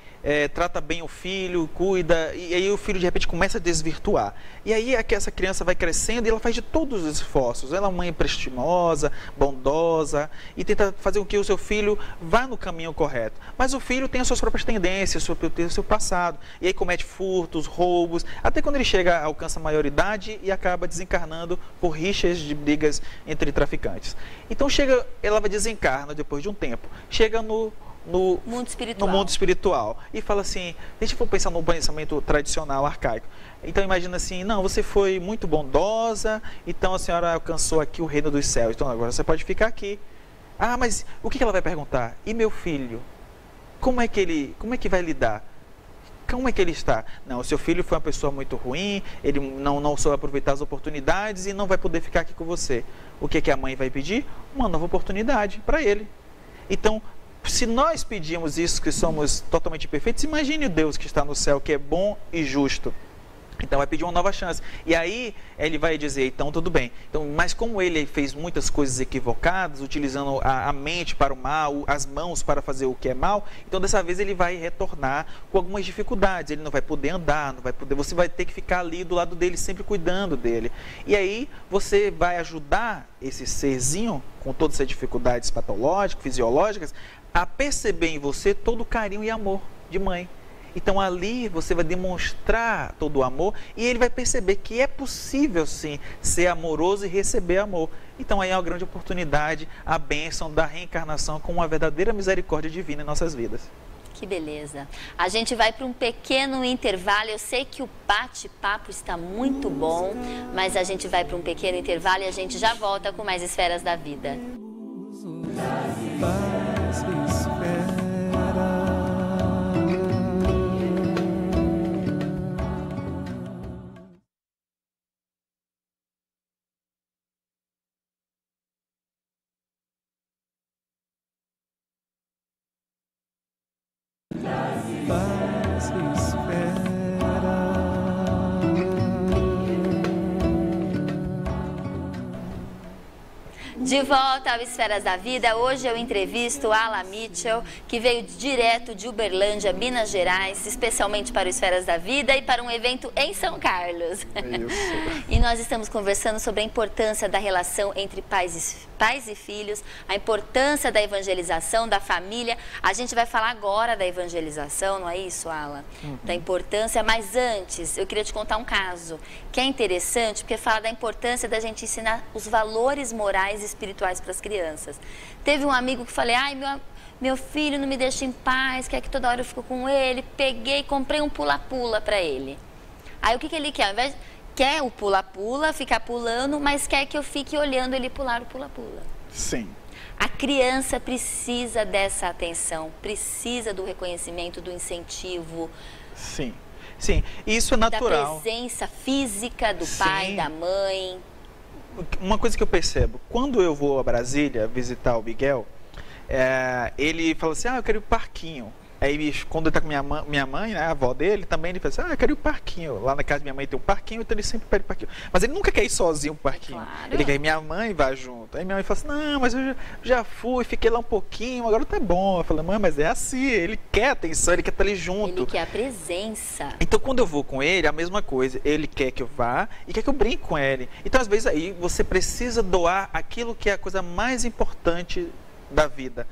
trata bem o filho, cuida, e aí o filho de repente começa a desvirtuar. E aí essa criança vai crescendo e ela faz de todos os esforços. Ela é uma mãe prestimosa, bondosa, e tenta fazer com que o seu filho vá no caminho correto. Mas o filho tem as suas próprias tendências, tem o seu passado, e aí comete furtos, roubos, até quando ele alcança a maioridade e acaba desencarnando por rixas de brigas entre traficantes. Então ela desencarna depois de um tempo, chega no mundo espiritual e fala assim, a gente for pensar no pensamento tradicional, arcaico, então imagina assim, não, você foi muito bondosa, então a senhora alcançou aqui o reino dos céus, então agora você pode ficar aqui. Ah, mas o que ela vai perguntar? E meu filho? Como é que vai lidar? Como é que ele está? Não, o seu filho foi uma pessoa muito ruim, ele não soube aproveitar as oportunidades e não vai poder ficar aqui com você. O que a mãe vai pedir? Uma nova oportunidade para ele. Então, se nós pedimos isso, que somos totalmente perfeitos, imagine o Deus que está no céu, que é bom e justo. Então vai pedir uma nova chance. E aí ele vai dizer, então tudo bem. Então, mas como ele fez muitas coisas equivocadas, utilizando a mente para o mal, as mãos para fazer o que é mal, então dessa vez ele vai retornar com algumas dificuldades. Ele não vai poder andar, você vai ter que ficar ali do lado dele, sempre cuidando dele. E aí você vai ajudar esse serzinho, com todas essas dificuldades patológicas, fisiológicas, a perceber em você todo o carinho e amor de mãe. Então ali você vai demonstrar todo o amor e ele vai perceber que é possível sim ser amoroso e receber amor. Então aí é uma grande oportunidade, a bênção da reencarnação com uma verdadeira misericórdia divina em nossas vidas. Que beleza. A gente vai para um pequeno intervalo. Eu sei que o bate-papo está muito bom, mas a gente vai para um pequeno intervalo e a gente já volta com mais Esferas da Vida. De volta ao Esferas da Vida, hoje eu entrevisto Ala Mitchell, que veio direto de Uberlândia, Minas Gerais, especialmente para o Esferas da Vida e para um evento em São Carlos. Isso. E nós estamos conversando sobre a importância da relação entre pais e filhos, a importância da evangelização, da família. A gente vai falar agora da evangelização, não é isso, Ala? Da importância, mas antes eu queria te contar um caso que é interessante, porque fala da importância da gente ensinar os valores morais e espirituais para as crianças. Teve um amigo que falei, ai, meu filho não me deixa em paz, quer que toda hora eu fico com ele, peguei e comprei um pula-pula para ele. Aí o que ele quer? Ao invés quer o pula-pula, ficar pulando, mas quer que eu fique olhando ele pular o pula-pula. Sim. A criança precisa dessa atenção, precisa do reconhecimento, do incentivo. Sim, sim, isso é natural. Da presença física do pai, da mãe. Uma coisa que eu percebo, quando eu vou a Brasília visitar o Miguel, ele fala assim, eu quero ir pro parquinho. Aí, quando ele tá com minha mãe, né, a avó dele, também ele fala assim, eu quero ir pro parquinho. Lá na casa da minha mãe tem um parquinho, então ele sempre pede parquinho. Mas ele nunca quer ir sozinho pro parquinho. Claro. Ele quer ir, minha mãe vai junto. Aí minha mãe fala assim, não, mas eu já fui, fiquei lá um pouquinho, agora tá bom. Eu falo, mãe, mas é assim, ele quer atenção, ele quer estar ali junto. Ele quer a presença. Então, quando eu vou com ele, a mesma coisa. Ele quer que eu vá e quer que eu brinque com ele. Então, às vezes, aí você precisa doar aquilo que é a coisa mais importante da vida,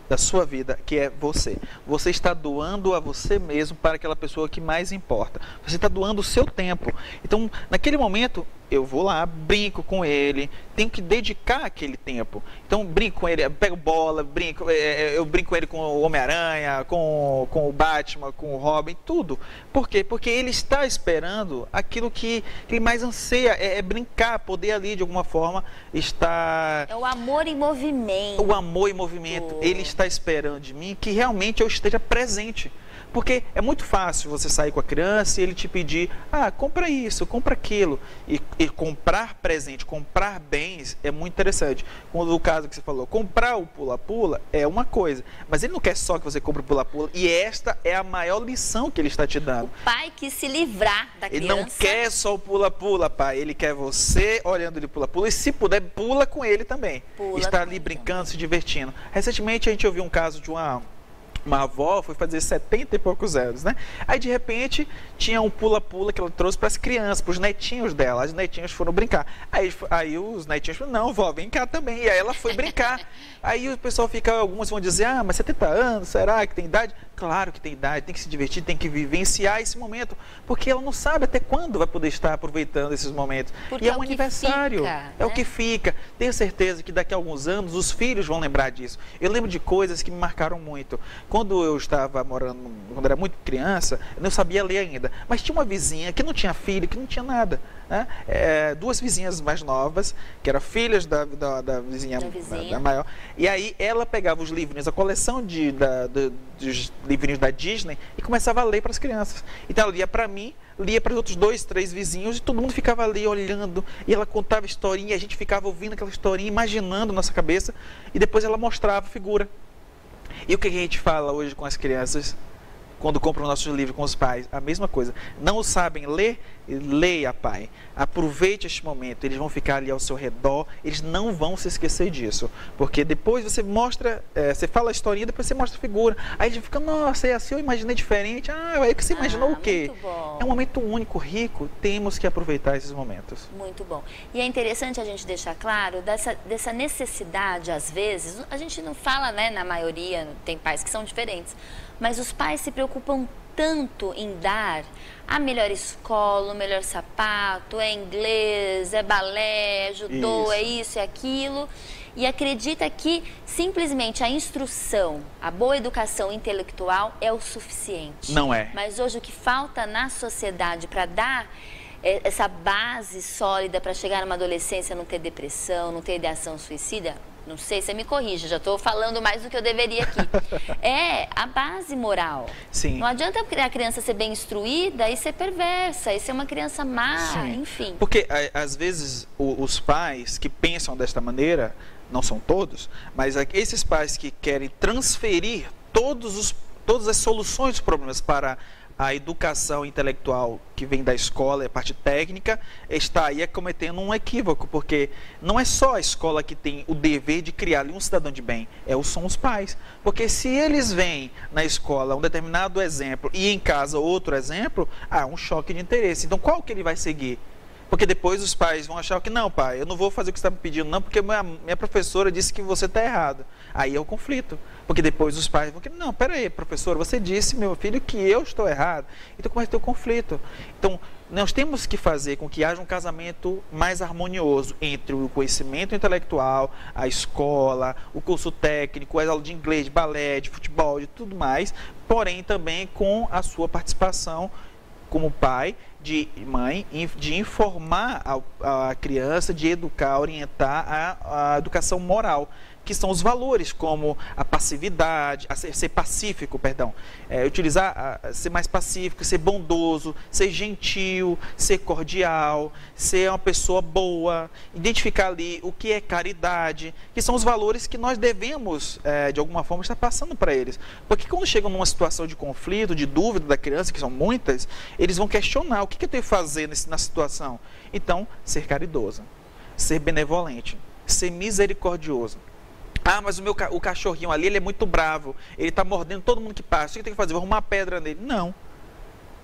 da sua vida, que é você. Você está doando a você mesmo para aquela pessoa que mais importa. Você está doando o seu tempo. Então, naquele momento, eu vou lá, brinco com ele, tenho que dedicar aquele tempo. Então, brinco com ele, pego bola, eu brinco com ele com o Homem-Aranha, com o Batman, com o Robin, tudo. Por quê? Porque ele está esperando aquilo que ele mais anseia, é brincar, poder ali, de alguma forma, estar... É o amor em movimento. O amor em movimento. Ele está esperando de mim que realmente eu esteja presente. Porque é muito fácil você sair com a criança e ele te pedir, compra isso, compra aquilo. E comprar presente, comprar bens é muito interessante. Como o caso que você falou, comprar o pula-pula é uma coisa, mas ele não quer só que você compre o pula-pula, e esta é a maior lição que ele está te dando. O pai quis se livrar da criança. Ele não quer só o pula-pula, pai, ele quer você olhando ele pula-pula, e se puder, pula com ele também. Está ali brincando, se divertindo. Recentemente a gente ouviu um caso de uma avó, foi fazer 70 e poucos anos, né? Aí, de repente, tinha um pula-pula que ela trouxe para as crianças, para os netinhos dela. As netinhas foram brincar. Aí os netinhos falaram, não, vó, vem cá também. E aí ela foi brincar. Aí o pessoal fica, alguns vão dizer, mas 70 anos, será que tem idade? Claro que tem idade, tem que se divertir, tem que vivenciar esse momento, porque ela não sabe até quando vai poder estar aproveitando esses momentos. Porque e é um aniversário, fica, é o que fica. Tenho certeza que daqui a alguns anos os filhos vão lembrar disso. Eu lembro de coisas que me marcaram muito. Quando eu estava morando, quando era muito criança, eu não sabia ler ainda, mas tinha uma vizinha que não tinha filho, que não tinha nada, né? Duas vizinhas mais novas, que eram filhas da vizinha da maior, e aí ela pegava os livrinhos, a coleção dos livrinhos da Disney, e começava a ler para as crianças. Então ela lia para mim, lia para os outros 2, 3 vizinhos, e todo mundo ficava ali olhando, e ela contava historinha, e a gente ficava ouvindo aquela historinha, imaginando na nossa cabeça, e depois ela mostrava a figura. E o que a gente fala hoje com as crianças, quando compram nossos livros com os pais? A mesma coisa. Não sabem ler? Leia, pai. Aproveite este momento. Eles vão ficar ali ao seu redor. Eles não vão se esquecer disso. Porque depois você mostra, você fala a historinha, depois você mostra a figura. Aí eles ficam, nossa, é assim, eu imaginei diferente. Aí que você imaginou o quê? Muito bom. É um momento único, rico. Temos que aproveitar esses momentos. Muito bom. E é interessante a gente deixar claro dessa necessidade, às vezes, a gente não fala, né, na maioria, tem pais que são diferentes, mas os pais se preocupam tanto em dar a melhor escola, o melhor sapato, é inglês, é balé, é judô, é isso, é aquilo, e acredita que simplesmente a instrução, a boa educação intelectual é o suficiente. Não é. Mas hoje o que falta na sociedade para dar essa base sólida para chegar numa adolescência, não ter depressão, não ter ideação suicida, não sei, você me corrige, já estou falando mais do que eu deveria aqui. É a base moral. Sim. Não adianta a criança ser bem instruída e ser perversa, e ser uma criança má, sim, enfim. Porque, às vezes, os pais que pensam desta maneira, não são todos, mas esses pais que querem transferir todas as soluções dos problemas para a educação intelectual que vem da escola, a parte técnica, está aí cometendo um equívoco, porque não é só a escola que tem o dever de criar ali um cidadão de bem, são os pais. Porque se eles veem na escola um determinado exemplo e em casa outro exemplo, há um choque de interesse. Então, qual que ele vai seguir? Porque depois os pais vão achar que, não, pai, eu não vou fazer o que você está me pedindo, não, porque minha professora disse que você está errado. Aí é o conflito. Porque depois os pais vão querer, não, peraí, professora, você disse, meu filho, que eu estou errado. Então começa a ter o conflito. Então, nós temos que fazer com que haja um casamento mais harmonioso entre o conhecimento intelectual, a escola, o curso técnico, as aulas de inglês, de balé, de futebol, de tudo mais, porém também com a sua participação como pai, de mãe, de informar a criança, de educar, orientar a educação moral, que são os valores, como a passividade, ser pacífico, perdão, ser mais pacífico, ser bondoso, ser gentil, ser cordial, ser uma pessoa boa, identificar ali o que é caridade, que são os valores que nós devemos, de alguma forma, estar passando para eles. Porque quando chegam numa situação de conflito, de dúvida da criança, que são muitas, eles vão questionar, o que eu tenho que fazer na situação? Então, ser caridoso, ser benevolente, ser misericordioso. Ah, mas o cachorrinho ali, ele é muito bravo, ele está mordendo todo mundo que passa, o que eu tenho que fazer? Vou arrumar uma pedra nele? Não,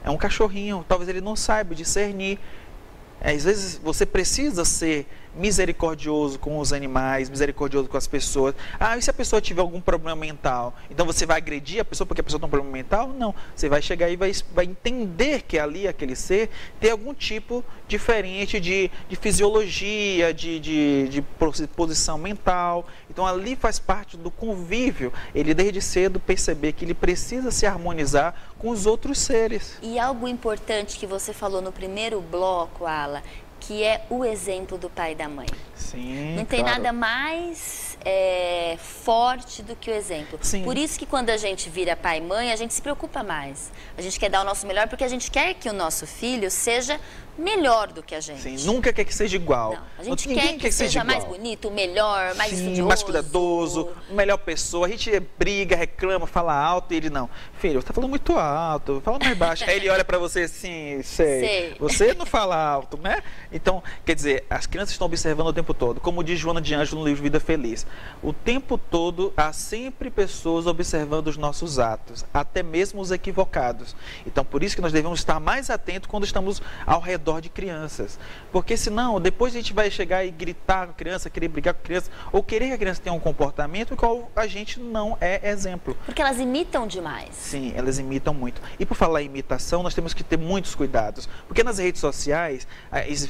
é um cachorrinho, talvez ele não saiba discernir. Às vezes você precisa ser misericordioso com os animais, misericordioso com as pessoas. Ah, e se a pessoa tiver algum problema mental? Então você vai agredir a pessoa porque a pessoa tem um problema mental? Não. Você vai chegar e vai entender que ali, aquele ser, tem algum tipo diferente de fisiologia, de posição mental. Então ali faz parte do convívio. Ele desde cedo perceber que ele precisa se harmonizar com os outros seres. E algo importante que você falou no primeiro bloco, Ala, que é o exemplo do pai e da mãe. Sim, não tem claro. nada mais forte do que o exemplo. Sim. Por isso que quando a gente vira pai e mãe, a gente se preocupa mais. A gente quer dar o nosso melhor porque a gente quer que o nosso filho seja melhor do que a gente. Sim, nunca quer que seja igual. Não, a gente Ninguém quer que seja mais igual. bonito, melhor, mais estudioso. Mais cuidadoso, melhor pessoa. A gente briga, reclama, fala alto e ele não. Filho, você está falando muito alto, fala mais baixo. Aí ele olha para você assim, sei. Você não fala alto, né? Então, quer dizer, as crianças estão observando o tempo todo. Como diz Joana de Ângelo no livro Vida Feliz. O tempo todo há sempre pessoas observando os nossos atos, até mesmo os equivocados. Então, por isso que nós devemos estar mais atentos quando estamos ao redor de crianças, porque senão depois a gente vai chegar e gritar com a criança, querer brigar com a criança, ou querer que a criança tenha um comportamento qual a gente não é exemplo. Porque elas imitam demais. Sim, elas imitam muito. E por falar em imitação, nós temos que ter muitos cuidados, porque nas redes sociais,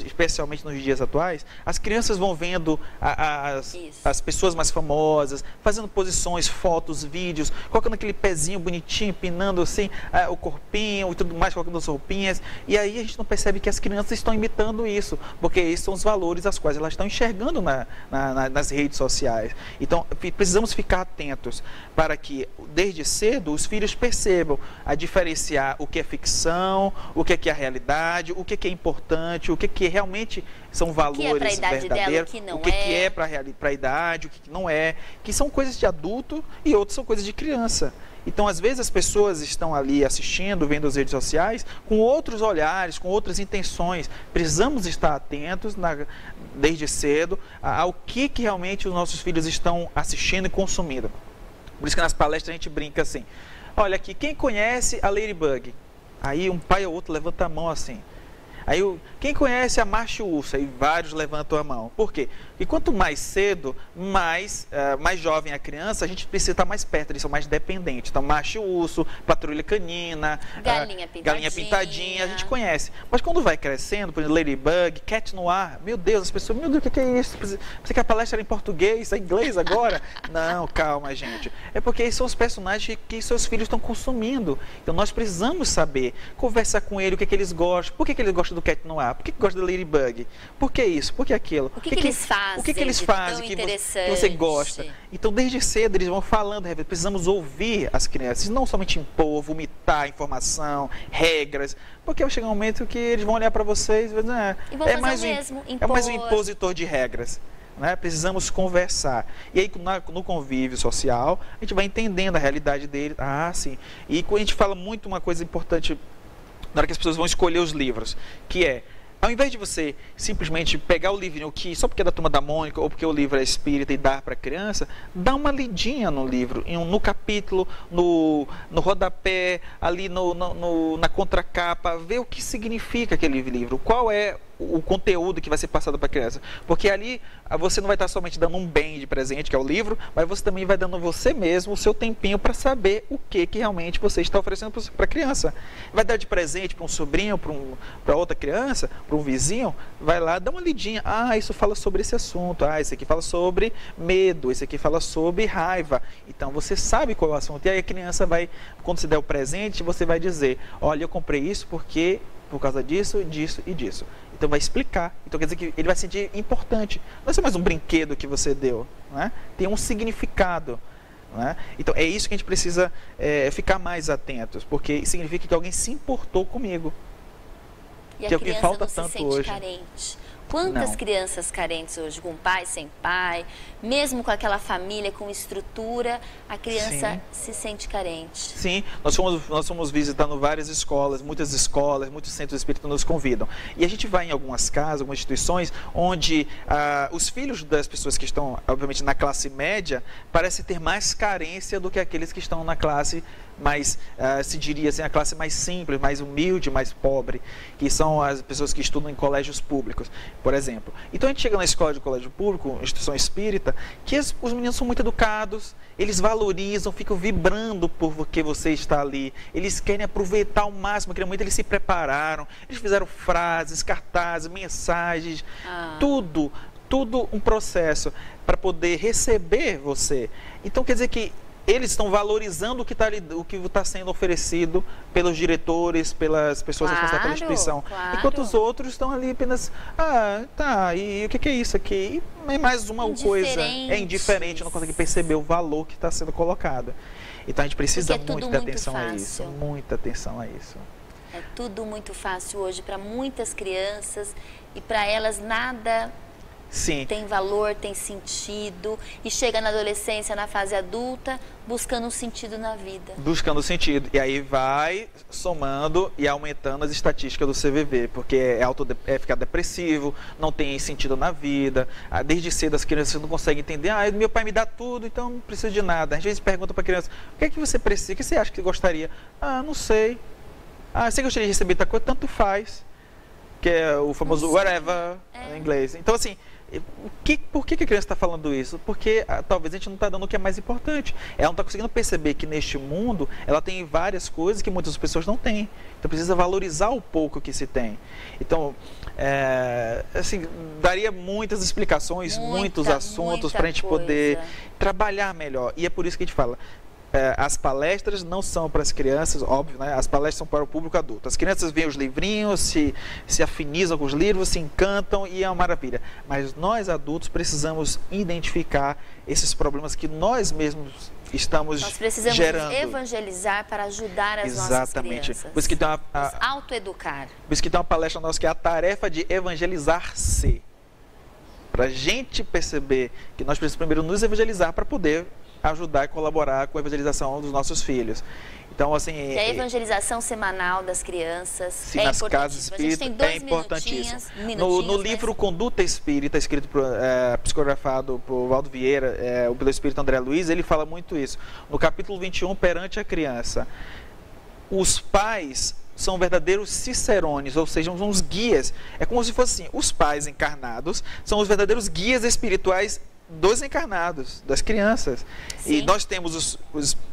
especialmente nos dias atuais, as crianças vão vendo as pessoas mais famosas, fazendo posições, fotos, vídeos, colocando aquele pezinho bonitinho, empinando assim o corpinho e tudo mais, colocando as roupinhas, e aí a gente não percebe que as crianças estão imitando isso, porque esses são os valores aos quais elas estão enxergando nas redes sociais. Então, precisamos ficar atentos para que, desde cedo, os filhos percebam a diferenciar o que é ficção, o que é a realidade, o que é importante, o que realmente são valores verdadeiros, o que é para a idade, o que não é, que são coisas de adulto e outras são coisas de criança. Então, às vezes, as pessoas estão ali assistindo, vendo as redes sociais, com outros olhares, com outras intenções. Precisamos estar atentos, desde cedo, ao que realmente os nossos filhos estão assistindo e consumindo. Por isso que nas palestras a gente brinca assim, olha aqui, quem conhece a Ladybug? Aí um pai ou outro levanta a mão assim. Aí, quem conhece a Macho Urso? Aí vários levantam a mão. Por quê? E quanto mais cedo, mais jovem a criança, a gente precisa estar mais perto, eles são mais dependentes. Então, Macho Urso, Patrulha Canina, Galinha Pintadinha, a gente conhece. Mas quando vai crescendo, por exemplo, Ladybug, Cat Noir, meu Deus, as pessoas, meu Deus, o que é isso? Você quer a palestra era em português, é inglês agora? Não, calma, gente. É porque esses são os personagens que seus filhos estão consumindo. Então, nós precisamos saber, conversar com ele, o que é que eles gostam, por que eles gostam do Cat Noir, por que gostam da Ladybug, por que isso, por que aquilo? O que eles fazem? O que eles fazem que você gosta? Então, desde cedo, eles vão falando, precisamos ouvir as crianças, não somente impor, vomitar informação, regras, porque vai chegar um momento que eles vão olhar para vocês e vão dizer, é mais um impositor de regras. Né? Precisamos conversar. E aí, no convívio social, a gente vai entendendo a realidade dele. Ah, sim. E quando a gente fala muito uma coisa importante na hora que as pessoas vão escolher os livros, que é, ao invés de você simplesmente pegar o livrinho só porque é da Turma da Mônica ou porque o livro é espírita e dar para a criança, dá uma lidinha no livro, no capítulo, no rodapé, ali na contracapa, ver o que significa aquele livro, qual é o conteúdo que vai ser passado para a criança. Porque ali você não vai estar somente dando um bem de presente, que é o livro, mas você também vai dando você mesmo o seu tempinho para saber o que realmente você está oferecendo para a criança. Vai dar de presente para um sobrinho, para outra criança, para um vizinho, vai lá, dá uma lidinha. Ah, isso fala sobre esse assunto. Ah, esse aqui fala sobre medo, esse aqui fala sobre raiva. Então, você sabe qual é o assunto. E aí a criança vai, quando se der o presente, você vai dizer, olha, eu comprei isso porque por causa disso, disso e disso. Então vai explicar. Então quer dizer que ele vai se sentir importante. Não é só mais um brinquedo que você deu, né? Tem um significado. Né? Então é isso que a gente precisa ficar mais atentos, porque significa que alguém se importou comigo. E que a é o que criança falta não tanto se sente hoje. carente. Quantas Não. crianças carentes hoje, com pai, sem pai, mesmo com aquela família, com estrutura, a criança Sim. se sente carente. Sim, nós fomos visitando várias escolas, muitos centros espíritas nos convidam. E a gente vai em algumas casas, algumas instituições, onde os filhos das pessoas que estão, obviamente, na classe média, parecem ter mais carência do que aqueles que estão na classe mais, se diria assim, a classe mais simples, mais humilde, mais pobre, que são as pessoas que estudam em colégios públicos, por exemplo. Então a gente chega na escola de colégio público, instituição espírita, que os meninos são muito educados, eles valorizam, ficam vibrando porque você está ali, eles querem aproveitar ao máximo aquele momento, eles se prepararam, eles fizeram frases, cartazes, mensagens, tudo um processo para poder receber você. Então quer dizer que eles estão valorizando o que está sendo oferecido pelos diretores, pelas pessoas responsáveis pela instituição. Claro. Enquanto os outros estão ali apenas, e o que é isso aqui? E mais uma coisa, é indiferente, não consegue perceber o valor que está sendo colocado. Então a gente precisa muito ter atenção a isso, muita atenção a isso. É tudo muito fácil hoje para muitas crianças e para elas nada... Sim. Tem valor, tem sentido, e chega na adolescência, na fase adulta, buscando um sentido na vida. Buscando sentido. E aí vai somando e aumentando as estatísticas do CVV, porque é ficar depressivo, não tem sentido na vida. Desde cedo as crianças não conseguem entender, meu pai me dá tudo, então não preciso de nada. Às vezes pergunta para a criança, o que é que você precisa, o que você acha que gostaria? Não sei. Você gostaria de receber tal coisa? Tanto faz. Que é o famoso whatever em inglês. Então assim, por que a criança está falando isso? Porque talvez a gente não está dando o que é mais importante. Ela não está conseguindo perceber que neste mundo ela tem várias coisas que muitas pessoas não têm. Então precisa valorizar o pouco que se tem. Então, assim, daria muitas explicações, muitos assuntos para a gente poder trabalhar melhor. E é por isso que a gente fala, as palestras não são para as crianças, óbvio, né? As palestras são para o público adulto. As crianças veem os livrinhos, se afinizam com os livros, se encantam e é uma maravilha. Mas nós adultos precisamos identificar esses problemas que nós mesmos estamos gerando. Nós precisamos evangelizar para ajudar as nossas crianças. Por isso que tem nos autoeducar. Por isso que tem uma palestra nossa que é a tarefa de evangelizar-se. Para a gente perceber que nós precisamos primeiro nos evangelizar para poder ajudar e colaborar com a evangelização dos nossos filhos. Então, assim... E a evangelização semanal das crianças sim, nas casas espíritas é importantíssimo. No livro Conduta Espírita, escrito psicografado por Valdo Vieira, pelo Espírito André Luiz, ele fala muito isso. No capítulo 21, perante a criança, os pais são verdadeiros cicerones, ou seja, são os guias. É como se fosse assim, os pais encarnados são os verdadeiros guias espirituais dos encarnados, das crianças. Sim. E nós temos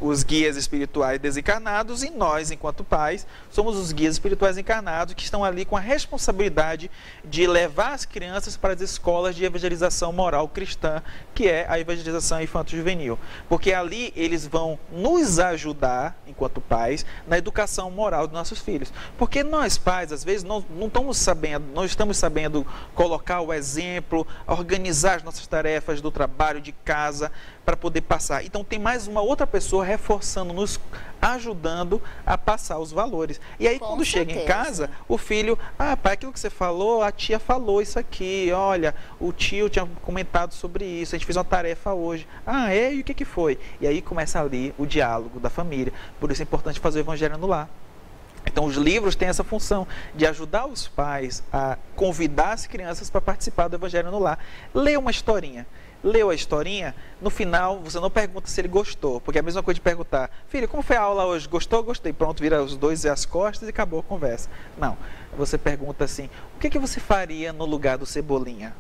os guias espirituais desencarnados e nós, enquanto pais, somos os guias espirituais encarnados que estão ali com a responsabilidade de levar as crianças para as escolas de evangelização moral cristã, que é a evangelização infanto-juvenil. Porque ali eles vão nos ajudar, enquanto pais, na educação moral dos nossos filhos. Porque nós, pais, às vezes, não estamos sabendo colocar o exemplo, organizar as nossas tarefas do trabalho, de casa, para poder passar. Então tem mais uma outra pessoa reforçando, nos ajudando a passar os valores. E aí quando chega em casa, o filho, pai, aquilo que você falou, a tia falou isso aqui, olha, o tio tinha comentado sobre isso, a gente fez uma tarefa hoje. E o que foi? E aí começa ali o diálogo da família. Por isso é importante fazer o evangelho no lar. Então, os livros têm essa função de ajudar os pais a convidar as crianças para participar do Evangelho no lar. Lê uma historinha. Leu a historinha, no final você não pergunta se ele gostou, porque é a mesma coisa de perguntar, filho, como foi a aula hoje? Gostou? Gostei. Pronto, vira os dois e as costas e acabou a conversa. Não, você pergunta assim, o que você faria no lugar do Cebolinha?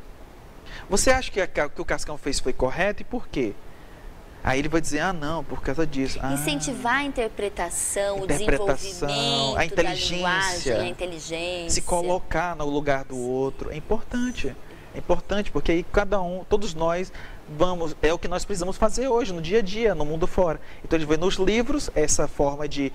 Você acha que o que o Cascão fez foi correto e por quê? Aí ele vai dizer, não, por causa disso. Incentivar a interpretação, o desenvolvimento, a inteligência, da linguagem, a inteligência. Se colocar no lugar do outro, é importante. É importante, porque aí todos nós é o que nós precisamos fazer hoje, no dia a dia, no mundo fora. Então a gente vê nos livros essa forma de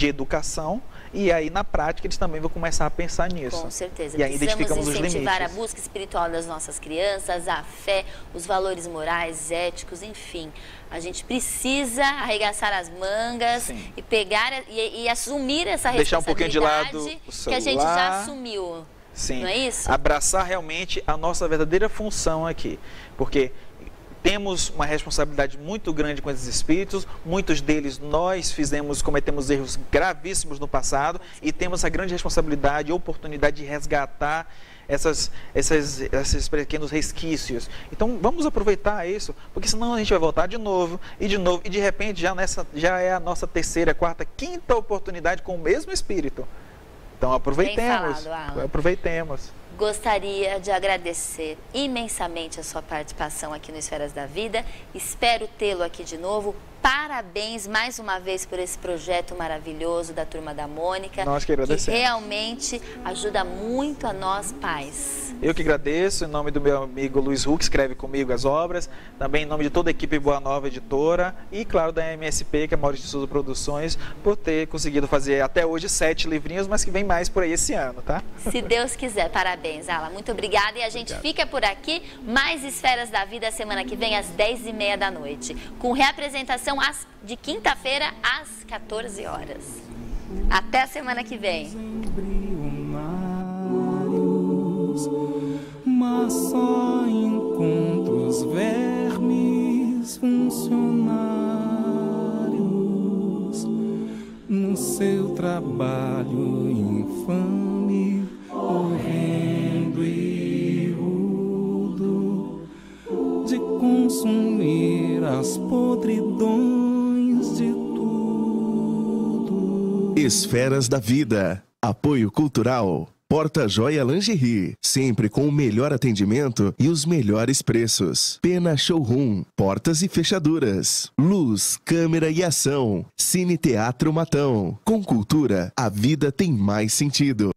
educação E aí, na prática, eles também vão começar a pensar nisso. Com certeza. E aí identificamos os limites. Incentivar a busca espiritual das nossas crianças, a fé, os valores morais, éticos, enfim. A gente precisa arregaçar as mangas Sim. e pegar e assumir essa Deixar um pouquinho de lado responsabilidade o que a gente já celular. assumiu. Sim. Não é isso? Abraçar realmente a nossa verdadeira função aqui. Porque temos uma responsabilidade muito grande com esses espíritos, muitos deles nós cometemos erros gravíssimos no passado e temos a grande responsabilidade e oportunidade de resgatar esses pequenos resquícios. Então vamos aproveitar isso, porque senão a gente vai voltar de novo, e de repente já é a nossa terceira, quarta, quinta oportunidade com o mesmo espírito. Então aproveitemos, Bem falado, Alan. aproveitemos. Gostaria de agradecer imensamente a sua participação aqui no Esferas da Vida. Espero tê-lo aqui de novo. Parabéns mais uma vez por esse projeto maravilhoso da Turma da Mônica. Nós que agradecemos. Que realmente ajuda muito a nós pais. Eu que agradeço, em nome do meu amigo Luiz Huck, que escreve comigo as obras, também em nome de toda a equipe Boa Nova Editora e, claro, da MSP, que é a Maurício de Souza Produções, por ter conseguido fazer até hoje 7 livrinhos, mas que vem mais por aí esse ano, tá? Se Deus quiser. Parabéns, Alan. Muito obrigada. E a gente fica por aqui. Mais Esferas da Vida semana que vem, às 10h30 da noite. Com reapresentação de quinta-feira, às 14 horas. Até a semana que vem. Mas só encontro os vermes funcionários no seu trabalho infame, horrendo e rudo de consumir as podridões de tudo. Esferas da Vida. Apoio Cultural. Porta Joia Lingerie, sempre com o melhor atendimento e os melhores preços. Pena Showroom, portas e fechaduras. Luz, câmera e ação. Cine Teatro Matão. Com cultura, a vida tem mais sentido.